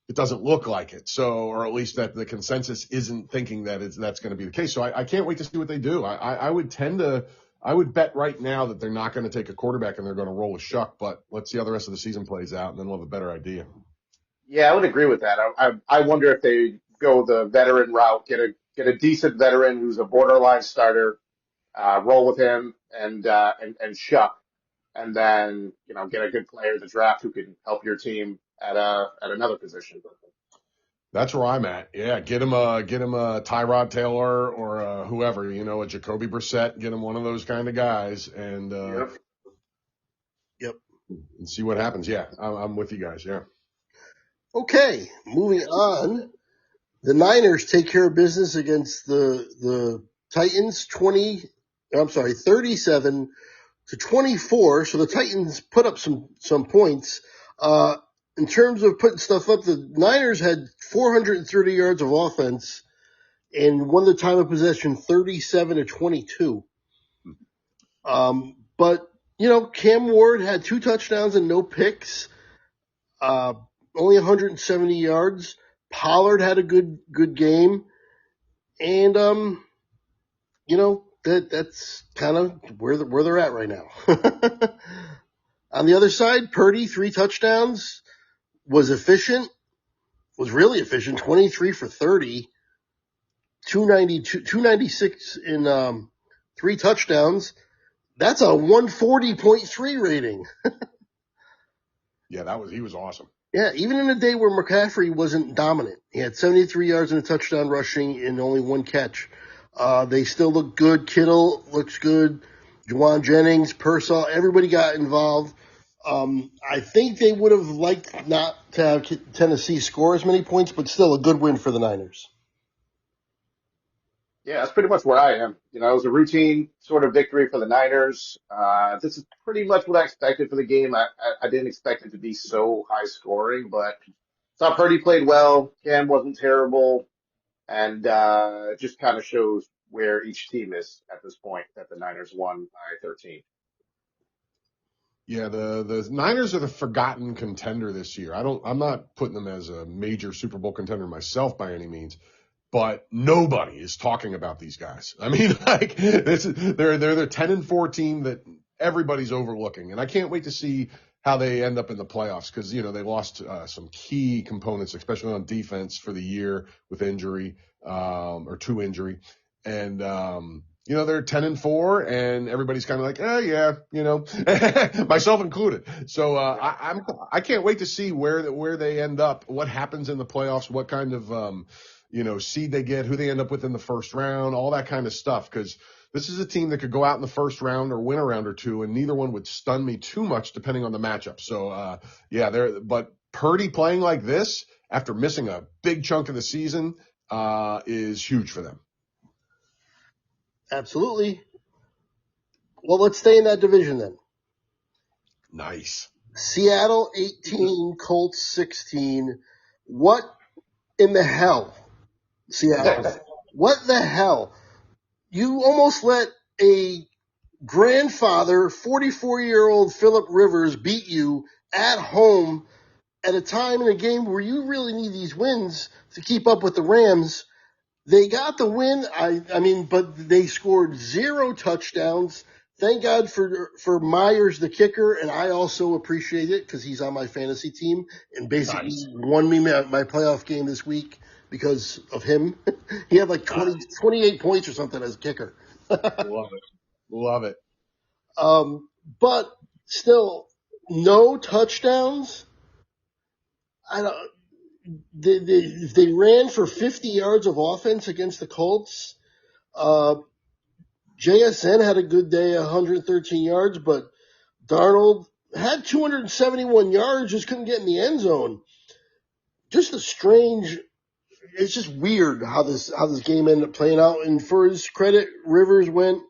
it doesn't look like it. So, or at least that the consensus isn't thinking that that's going to be the case. So I can't wait to see what they do. I would bet right now that they're not going to take a quarterback and they're going to roll a Shuck, but let's see how the rest of the season plays out, and then we'll have a better idea. Yeah, I would agree with that. I wonder if they go the veteran route, get a decent veteran who's a borderline starter, roll with him and Shuck, and then get a good player in the draft who can help your team at another position. That's where I'm at. Yeah, get him a Tyrod Taylor or whoever, a Jacoby Brissett. Get him one of those kind of guys, and Yep. And see what happens. Yeah, I'm with you guys. Yeah. Okay, moving on. The Niners take care of business against the Titans 37 to 24. So the Titans put up some points. In terms of putting stuff up, the Niners had 430 yards of offense and won the time of possession 37 to 22. But Cam Ward had 2 touchdowns and no picks. Only 170 yards. Pollard had a good game, and that's kind of where they're at right now. On the other side, Purdy 3 touchdowns, was really efficient, 23 for 30, 296 in 3 touchdowns. That's a 140.3 rating. Yeah, he was awesome. Yeah, even in a day where McCaffrey wasn't dominant. He had 73 yards and a touchdown rushing and only 1 catch. They still look good. Kittle looks good. Juwan Jennings, Pearsall, everybody got involved. I think they would have liked not to have Tennessee score as many points, but still a good win for the Niners. Yeah, that's pretty much where I am. It was a routine sort of victory for the Niners. This is pretty much what I expected for the game. I didn't expect it to be so high scoring, but thought Purdy played well. Cam wasn't terrible. And it just kind of shows where each team is at this point that the Niners won by 13. Yeah, the Niners are the forgotten contender this year. I'm not putting them as a major Super Bowl contender myself by any means, but nobody is talking about these guys. I mean, like they're the 10-4 team that everybody's overlooking, and I can't wait to see how they end up in the playoffs because they lost some key components, especially on defense for the year with injury or to injury, and they're 10-4, and everybody's kind of like, yeah, myself included. So I can't wait to see where they end up, what happens in the playoffs, what kind of seed they get, who they end up with in the first round, all that kind of stuff. Because this is a team that could go out in the first round or win a round or two, and neither one would stun me too much depending on the matchup. So but Purdy playing like this after missing a big chunk of the season is huge for them. Absolutely. Well, let's stay in that division then. Nice. Seattle 18, Colts 16. What in the hell, Seattle? What the hell? You almost let a grandfather, 44-year-old Phillip Rivers, beat you at home at a time in a game where you really need these wins to keep up with the Rams. They got the win. But they scored 0 touchdowns. Thank God for Myers, the kicker, and I also appreciate it because he's on my fantasy team and basically won me my playoff game this week because of him. He had like 28 points or something as a kicker. Love it. But still, no touchdowns. They ran for 50 yards of offense against the Colts. JSN had a good day, 113 yards, but Darnold had 271 yards, just couldn't get in the end zone. It's just weird how this game ended up playing out. And for his credit, Rivers went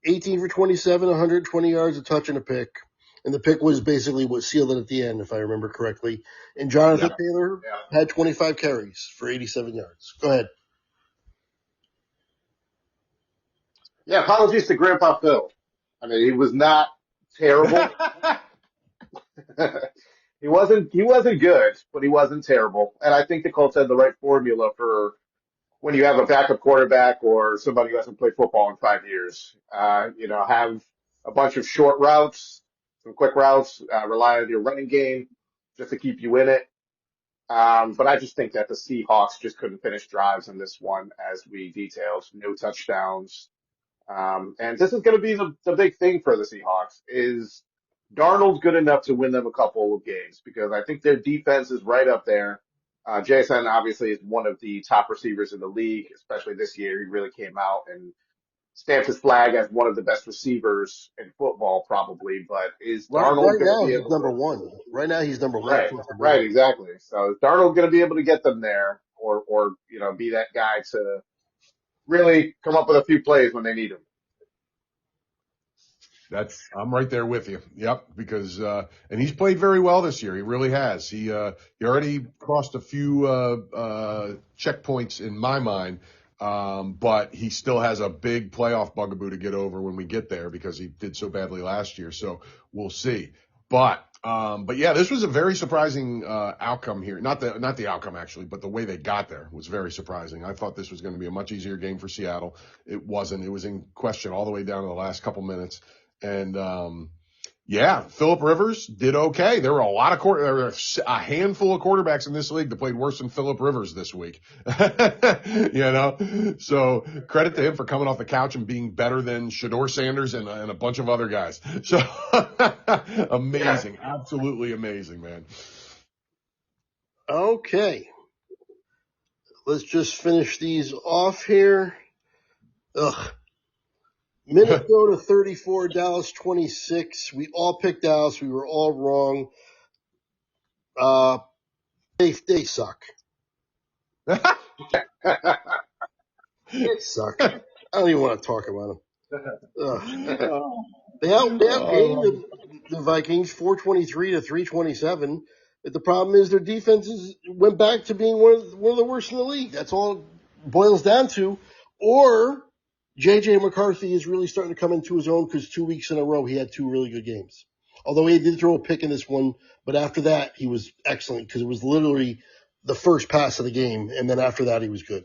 18 for 27, 120 yards, a touch and a pick. And the pick was basically what sealed it at the end, if I remember correctly. And Jonathan Taylor had 25 carries for 87 yards. Go ahead. Yeah, apologies to Grandpa Phil. I mean, he was not terrible. He wasn't good, but he wasn't terrible. And I think the Colts had the right formula for when you have a backup quarterback or somebody who hasn't played football in 5 years. Have a bunch of short routes, some quick routes, rely on your running game just to keep you in it. But I just think that the Seahawks just couldn't finish drives in this one, as we detailed. No touchdowns. And this is going to be the big thing for the Seahawks is Darnold's good enough to win them a couple of games because I think their defense is right up there. Jason obviously is one of the top receivers in the league, especially this year. He really came out and stamped his flag as one of the best receivers in football, probably. But is Darnold going to be able number one? Right now, he's number one. Right, exactly. So is Darnold going to be able to get them there, or be that guy to really come up with a few plays when they need him? I'm right there with you. Yep, because and he's played very well this year. He really has. He already crossed a few checkpoints in my mind, but he still has a big playoff bugaboo to get over when we get there because he did so badly last year. So we'll see. But yeah, this was a very surprising outcome here. Not the outcome actually, but the way they got there was very surprising. I thought this was going to be a much easier game for Seattle. It wasn't. It was in question all the way down to the last couple minutes. And Phillip Rivers did okay. There were there were a handful of quarterbacks in this league that played worse than Phillip Rivers this week. So credit to him for coming off the couch and being better than Shedeur Sanders and a bunch of other guys. So amazing, absolutely amazing, man. Okay, let's just finish these off here. Minnesota 34, Dallas 26. We all picked Dallas. We were all wrong. They suck. They suck. I don't even want to talk about them. They outgained the Vikings 423 to 327. The problem is their defenses went back to being one of the worst in the league. That's all it boils down to. Or J.J. McCarthy is really starting to come into his own because 2 weeks in a row he had 2 really good games. Although he did throw a pick in this one, but after that he was excellent because it was literally the first pass of the game, and then after that he was good.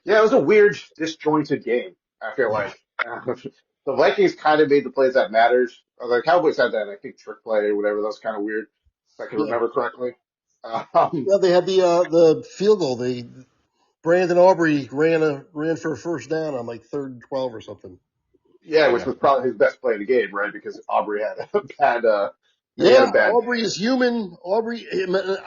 Yeah, it was a weird, disjointed game. I feel Yeah. like the Vikings kind of made the plays that matters. The Cowboys had that, I think, trick play or whatever. That was kind of weird, if I can Yeah. remember correctly. Um, Yeah, they had the field goal. Brandon Aubrey ran for a first down on like 3rd and 12 or something. yeah, which Yeah. was probably his best play of the game, right? Because Aubrey had a bad, he had Yeah, a bad Aubrey day. is human. Aubrey,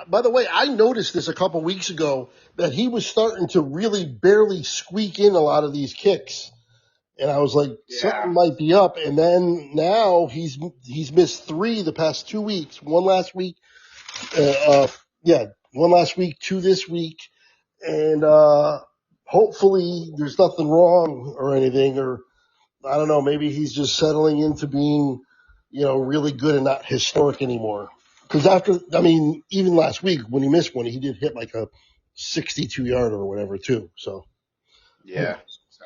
by the way, I noticed this a couple weeks ago that he was starting to really barely squeak in a lot of these kicks. And I was like, Yeah, something might be up. And then now he's missed 3 the past 2 weeks. One last week, uh, uh, yeah, one last week, 2 this week. And, hopefully there's nothing wrong or anything, or I don't know, maybe he's just settling into being, really good and not historic anymore. Because even last week when he missed one, he did hit like a 62-yard or whatever too. So, yeah. So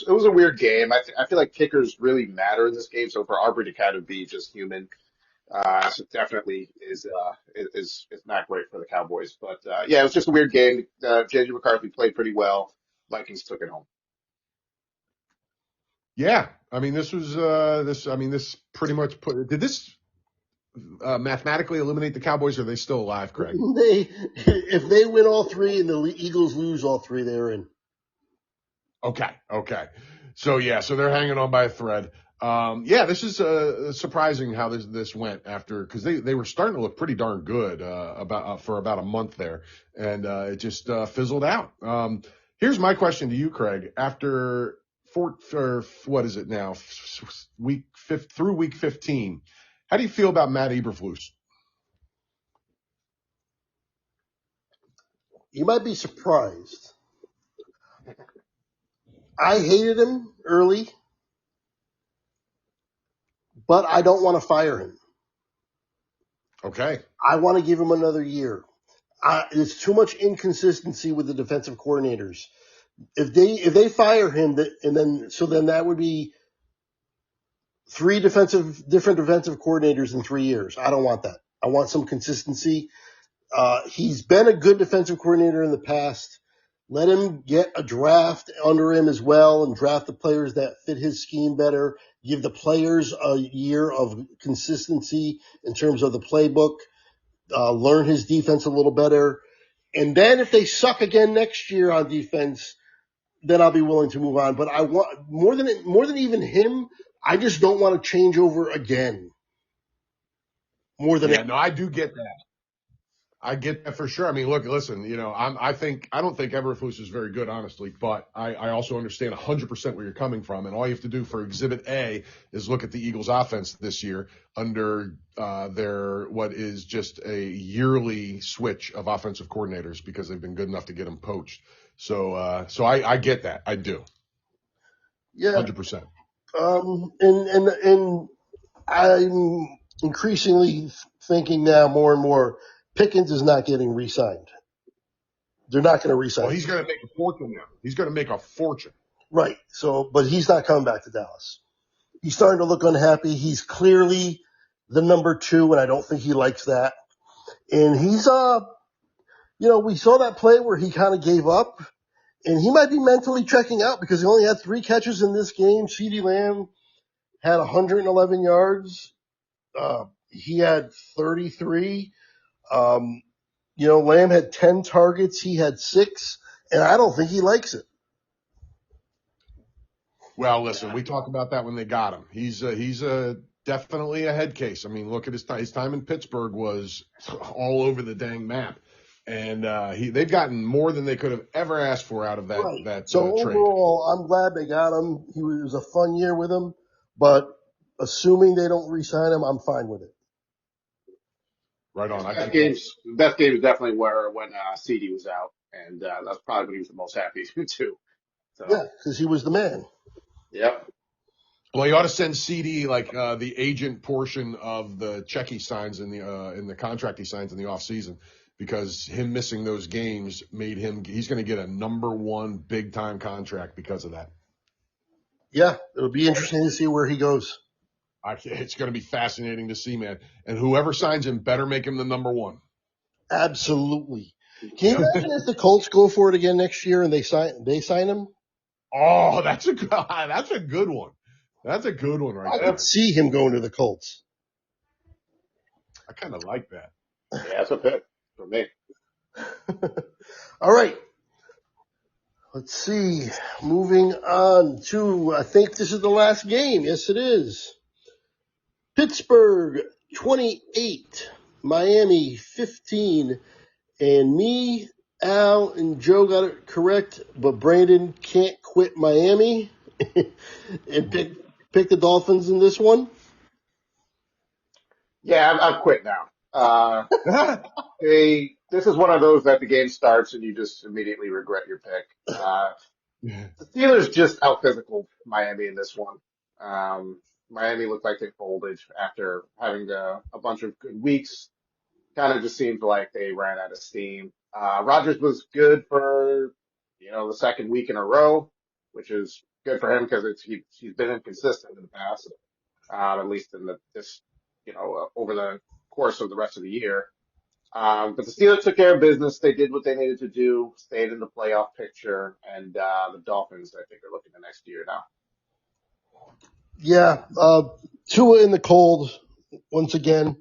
it was a weird game. I feel like kickers really matter in this game. So for Aubrey to kind of be just human, so definitely is not great for the Cowboys. But yeah, it was just a weird game. J.J. McCarthy played pretty well. Vikings took it home. Yeah. I mean, this was this pretty much did this mathematically eliminate the Cowboys, or are they still alive, Craig? if they win all 3 and the Eagles lose all 3, they're in. Okay. So they're hanging on by a thread. This is surprising how this went after, because they were starting to look pretty darn good for about a month there, and it just fizzled out. Here's my question to you, Craig. After what is it now, through week 15, how do you feel about Matt Eberflus? You might be surprised. I hated him early, but I don't want to fire him. Okay. I want to give him another year. There's too much inconsistency with the defensive coordinators. If they fire him, then that would be 3 different defensive coordinators in 3 years. I don't want that. I want some consistency. He's been a good defensive coordinator in the past. Let him get a draft under him as well and draft the players that fit his scheme better. Give the players a year of consistency in terms of the playbook. Learn his defense a little better. And then if they suck again next year on defense, then I'll be willing to move on. But I want more than even him. I just don't want to change over again. More than Yeah, no, I do get that. I get that for sure. I mean, listen, I don't think Eberflus is very good, honestly, but I also understand 100% where you're coming from. And all you have to do for Exhibit A is look at the Eagles offense this year under their, what is just a yearly switch of offensive coordinators, because they've been good enough to get them poached. So I get that. I do. yeah. 100%. And I'm increasingly thinking now more and more, Pickens is not getting re-signed. They're not going to re-sign Well, him. he's going to make a fortune now. He's going to make a fortune. Right. So, but he's not coming back to Dallas. He's starting to look unhappy. He's clearly the number 2, and I don't think he likes that. And he's, we saw that play where he kind of gave up, and he might be mentally checking out because he only had 3 catches in this game. CeeDee Lamb had 111 yards. He had 33. Lamb had 10 targets. He had 6, and I don't think he likes it. Well, listen, we talked about that when they got him. He's definitely a head case. I mean, look at his time in Pittsburgh was all over the dang map, and they've gotten more than they could have ever asked for out of that Right. that So trade. overall, I'm glad they got him. It was a fun year with him, but assuming they don't re-sign him, I'm fine with it. Right on. The best games definitely were when CD was out, and that's probably when he was the most happy too. Yeah, So, because he was the man. yep. Well, you ought to send CD like the agent portion of the check he signs in the contract he signs in the offseason, because him missing those games made he's going to get a number one big time contract because of that. Yeah, it'll be interesting to see where he goes. It's going to be fascinating to see, man. And whoever signs him better make him the number one. Absolutely. Can you imagine if the Colts go for it again next year and they sign him? Oh, that's a good one. That's a good one right I there. could see him going to the Colts. I kind of like that. Yeah, that's a pick for me. All right. Let's see. Moving on to, I think this is the last game. Yes, it is. Pittsburgh 28, Miami 15, and me, Al, and Joe got it correct, but Brandon can't quit Miami and pick the Dolphins in this one. Yeah, I've quit now. This is one of those that the game starts and you just immediately regret your pick. The Steelers just out physical Miami in this one. Miami looked like they folded after having a bunch of good weeks. Kind of just seemed like they ran out of steam. Rodgers was good for, the second week in a row, which is good for him because he's been inconsistent in the past, at least in over the course of the rest of the year. But the Steelers took care of business. They did what they needed to do, stayed in the playoff picture, and the Dolphins, I think, are looking to next year now. Yeah, Tua in the cold once again.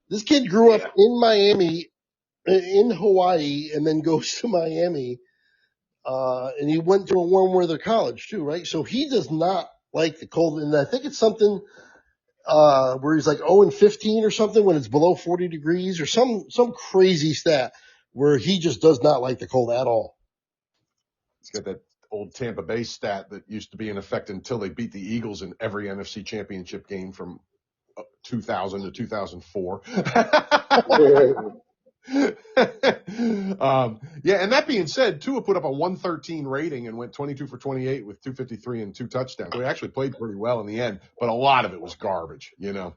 This kid grew up in Miami, in Hawaii, and then goes to Miami. And he went to a warm weather college too, right? So he does not like the cold. And I think it's something where he's like 0-15 or something when it's below 40 degrees or some crazy stat where he just does not like the cold at all. He's got that old Tampa Bay stat that used to be in effect until they beat the Eagles in every NFC championship game from 2000 to 2004. Yeah, and that being said, Tua put up a 113 rating and went 22 for 28 with 253 and 2 touchdowns. So he actually played pretty well in the end, but a lot of it was garbage, Yeah.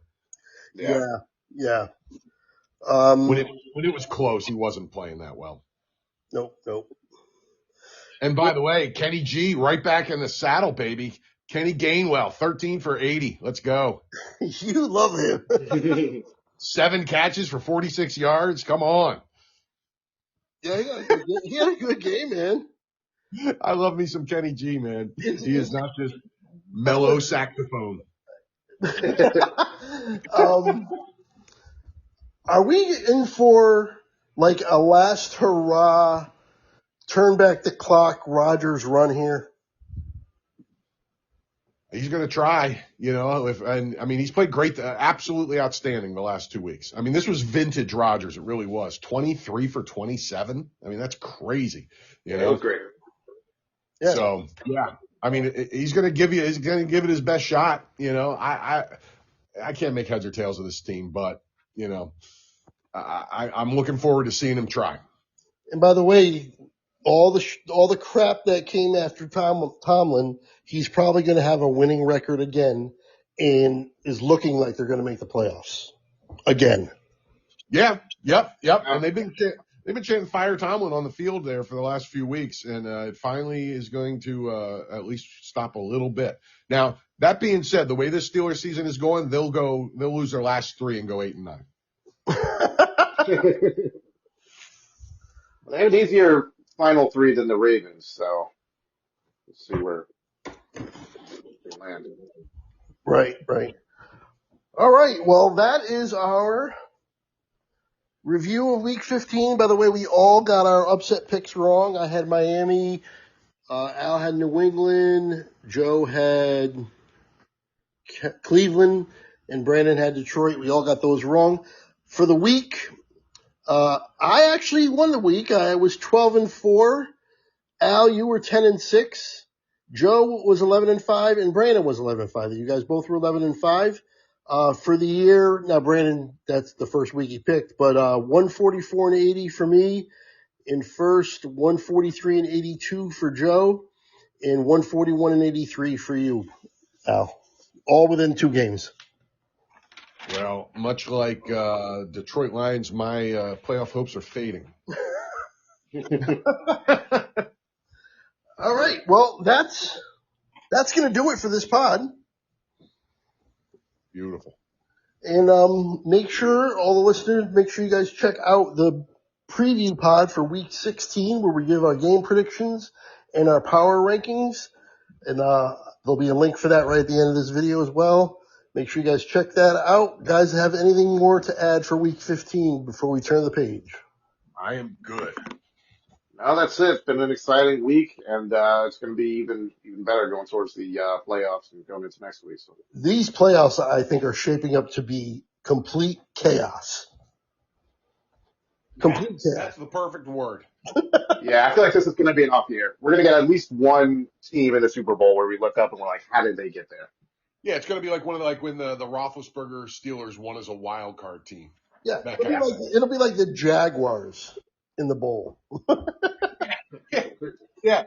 When it was close, he wasn't playing that well. Nope. And by the way, Kenny G right back in the saddle, baby. Kenny Gainwell, 13 for 80. Let's go. You love him. 7 catches for 46 yards. Come on. Yeah, he had a good game, man. I love me some Kenny G, man. He is not just mellow saxophone. Are we in for like a last hurrah, turn back the clock Rodgers run here? He's going to try, he's played great, absolutely outstanding the last 2 weeks. I mean, this was vintage Rodgers. It really was. 23 for 27. I mean, that's crazy. It was great. Yeah. So, yeah. I mean, he's going to give it his best shot. I can't make heads or tails of this team, but, I'm looking forward to seeing him try. And by the way, all the crap that came after Tomlin, he's probably going to have a winning record again and is looking like they're going to make the playoffs again. Yeah. Yep. And they've been chanting fire Tomlin on the field there for the last few weeks, and it finally is going to at least stop a little bit. Now, that being said, the way this Steelers season is going, they'll lose their last 3 and go 8-9. They have an easier final 3 than the Ravens, so let's see where they land. Right. All right. Well, that is our review of Week 15. By the way, we all got our upset picks wrong. I had Miami. Al had New England. Joe had Cleveland. And Brandon had Detroit. We all got those wrong. For the week, I actually won the week. I was 12-4. Al, you were 10-6. Joe was 11-5, and Brandon was 11-5. You guys both were 11-5. For the year, now Brandon, that's the first week he picked, but 144-80 for me. In first, 143-82 for Joe, and 141-83 for you, Al. all within 2 games. Well, much like Detroit Lions, my playoff hopes are fading. All right. Well, that's going to do it for this pod. Beautiful. And make sure, all the listeners, make sure you guys check out the preview pod for Week 16, where we give our game predictions and our power rankings. And there'll be a link for that right at the end of this video as well. Make sure you guys check that out. Guys, have anything more to add for Week 15 before we turn the page? I am good. No, that's it. It's been an exciting week, and it's going to be even better going towards the playoffs and going into next week. So These playoffs, I think, are shaping up to be complete chaos. Complete chaos. That's the perfect word. yeah, I feel like this is going to be an off year. We're going to get at least one team in the Super Bowl where we look up and we're like, how did they get there? Yeah, it's going to be like when the Roethlisberger Steelers won as a wild card team. Yeah, it'll be like the Jaguars in the bowl. Yeah,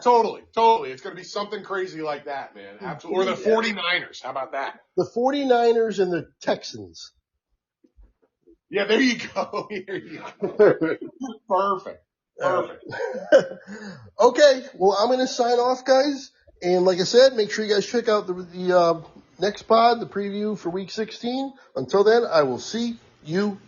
totally. It's going to be something crazy like that, man. Absolutely. Or the 49ers. How about that? The 49ers and the Texans. Yeah, there you go. Perfect. Okay, well, I'm going to sign off, guys. And like I said, make sure you guys check out the next pod, the preview for Week 16. Until then, I will see you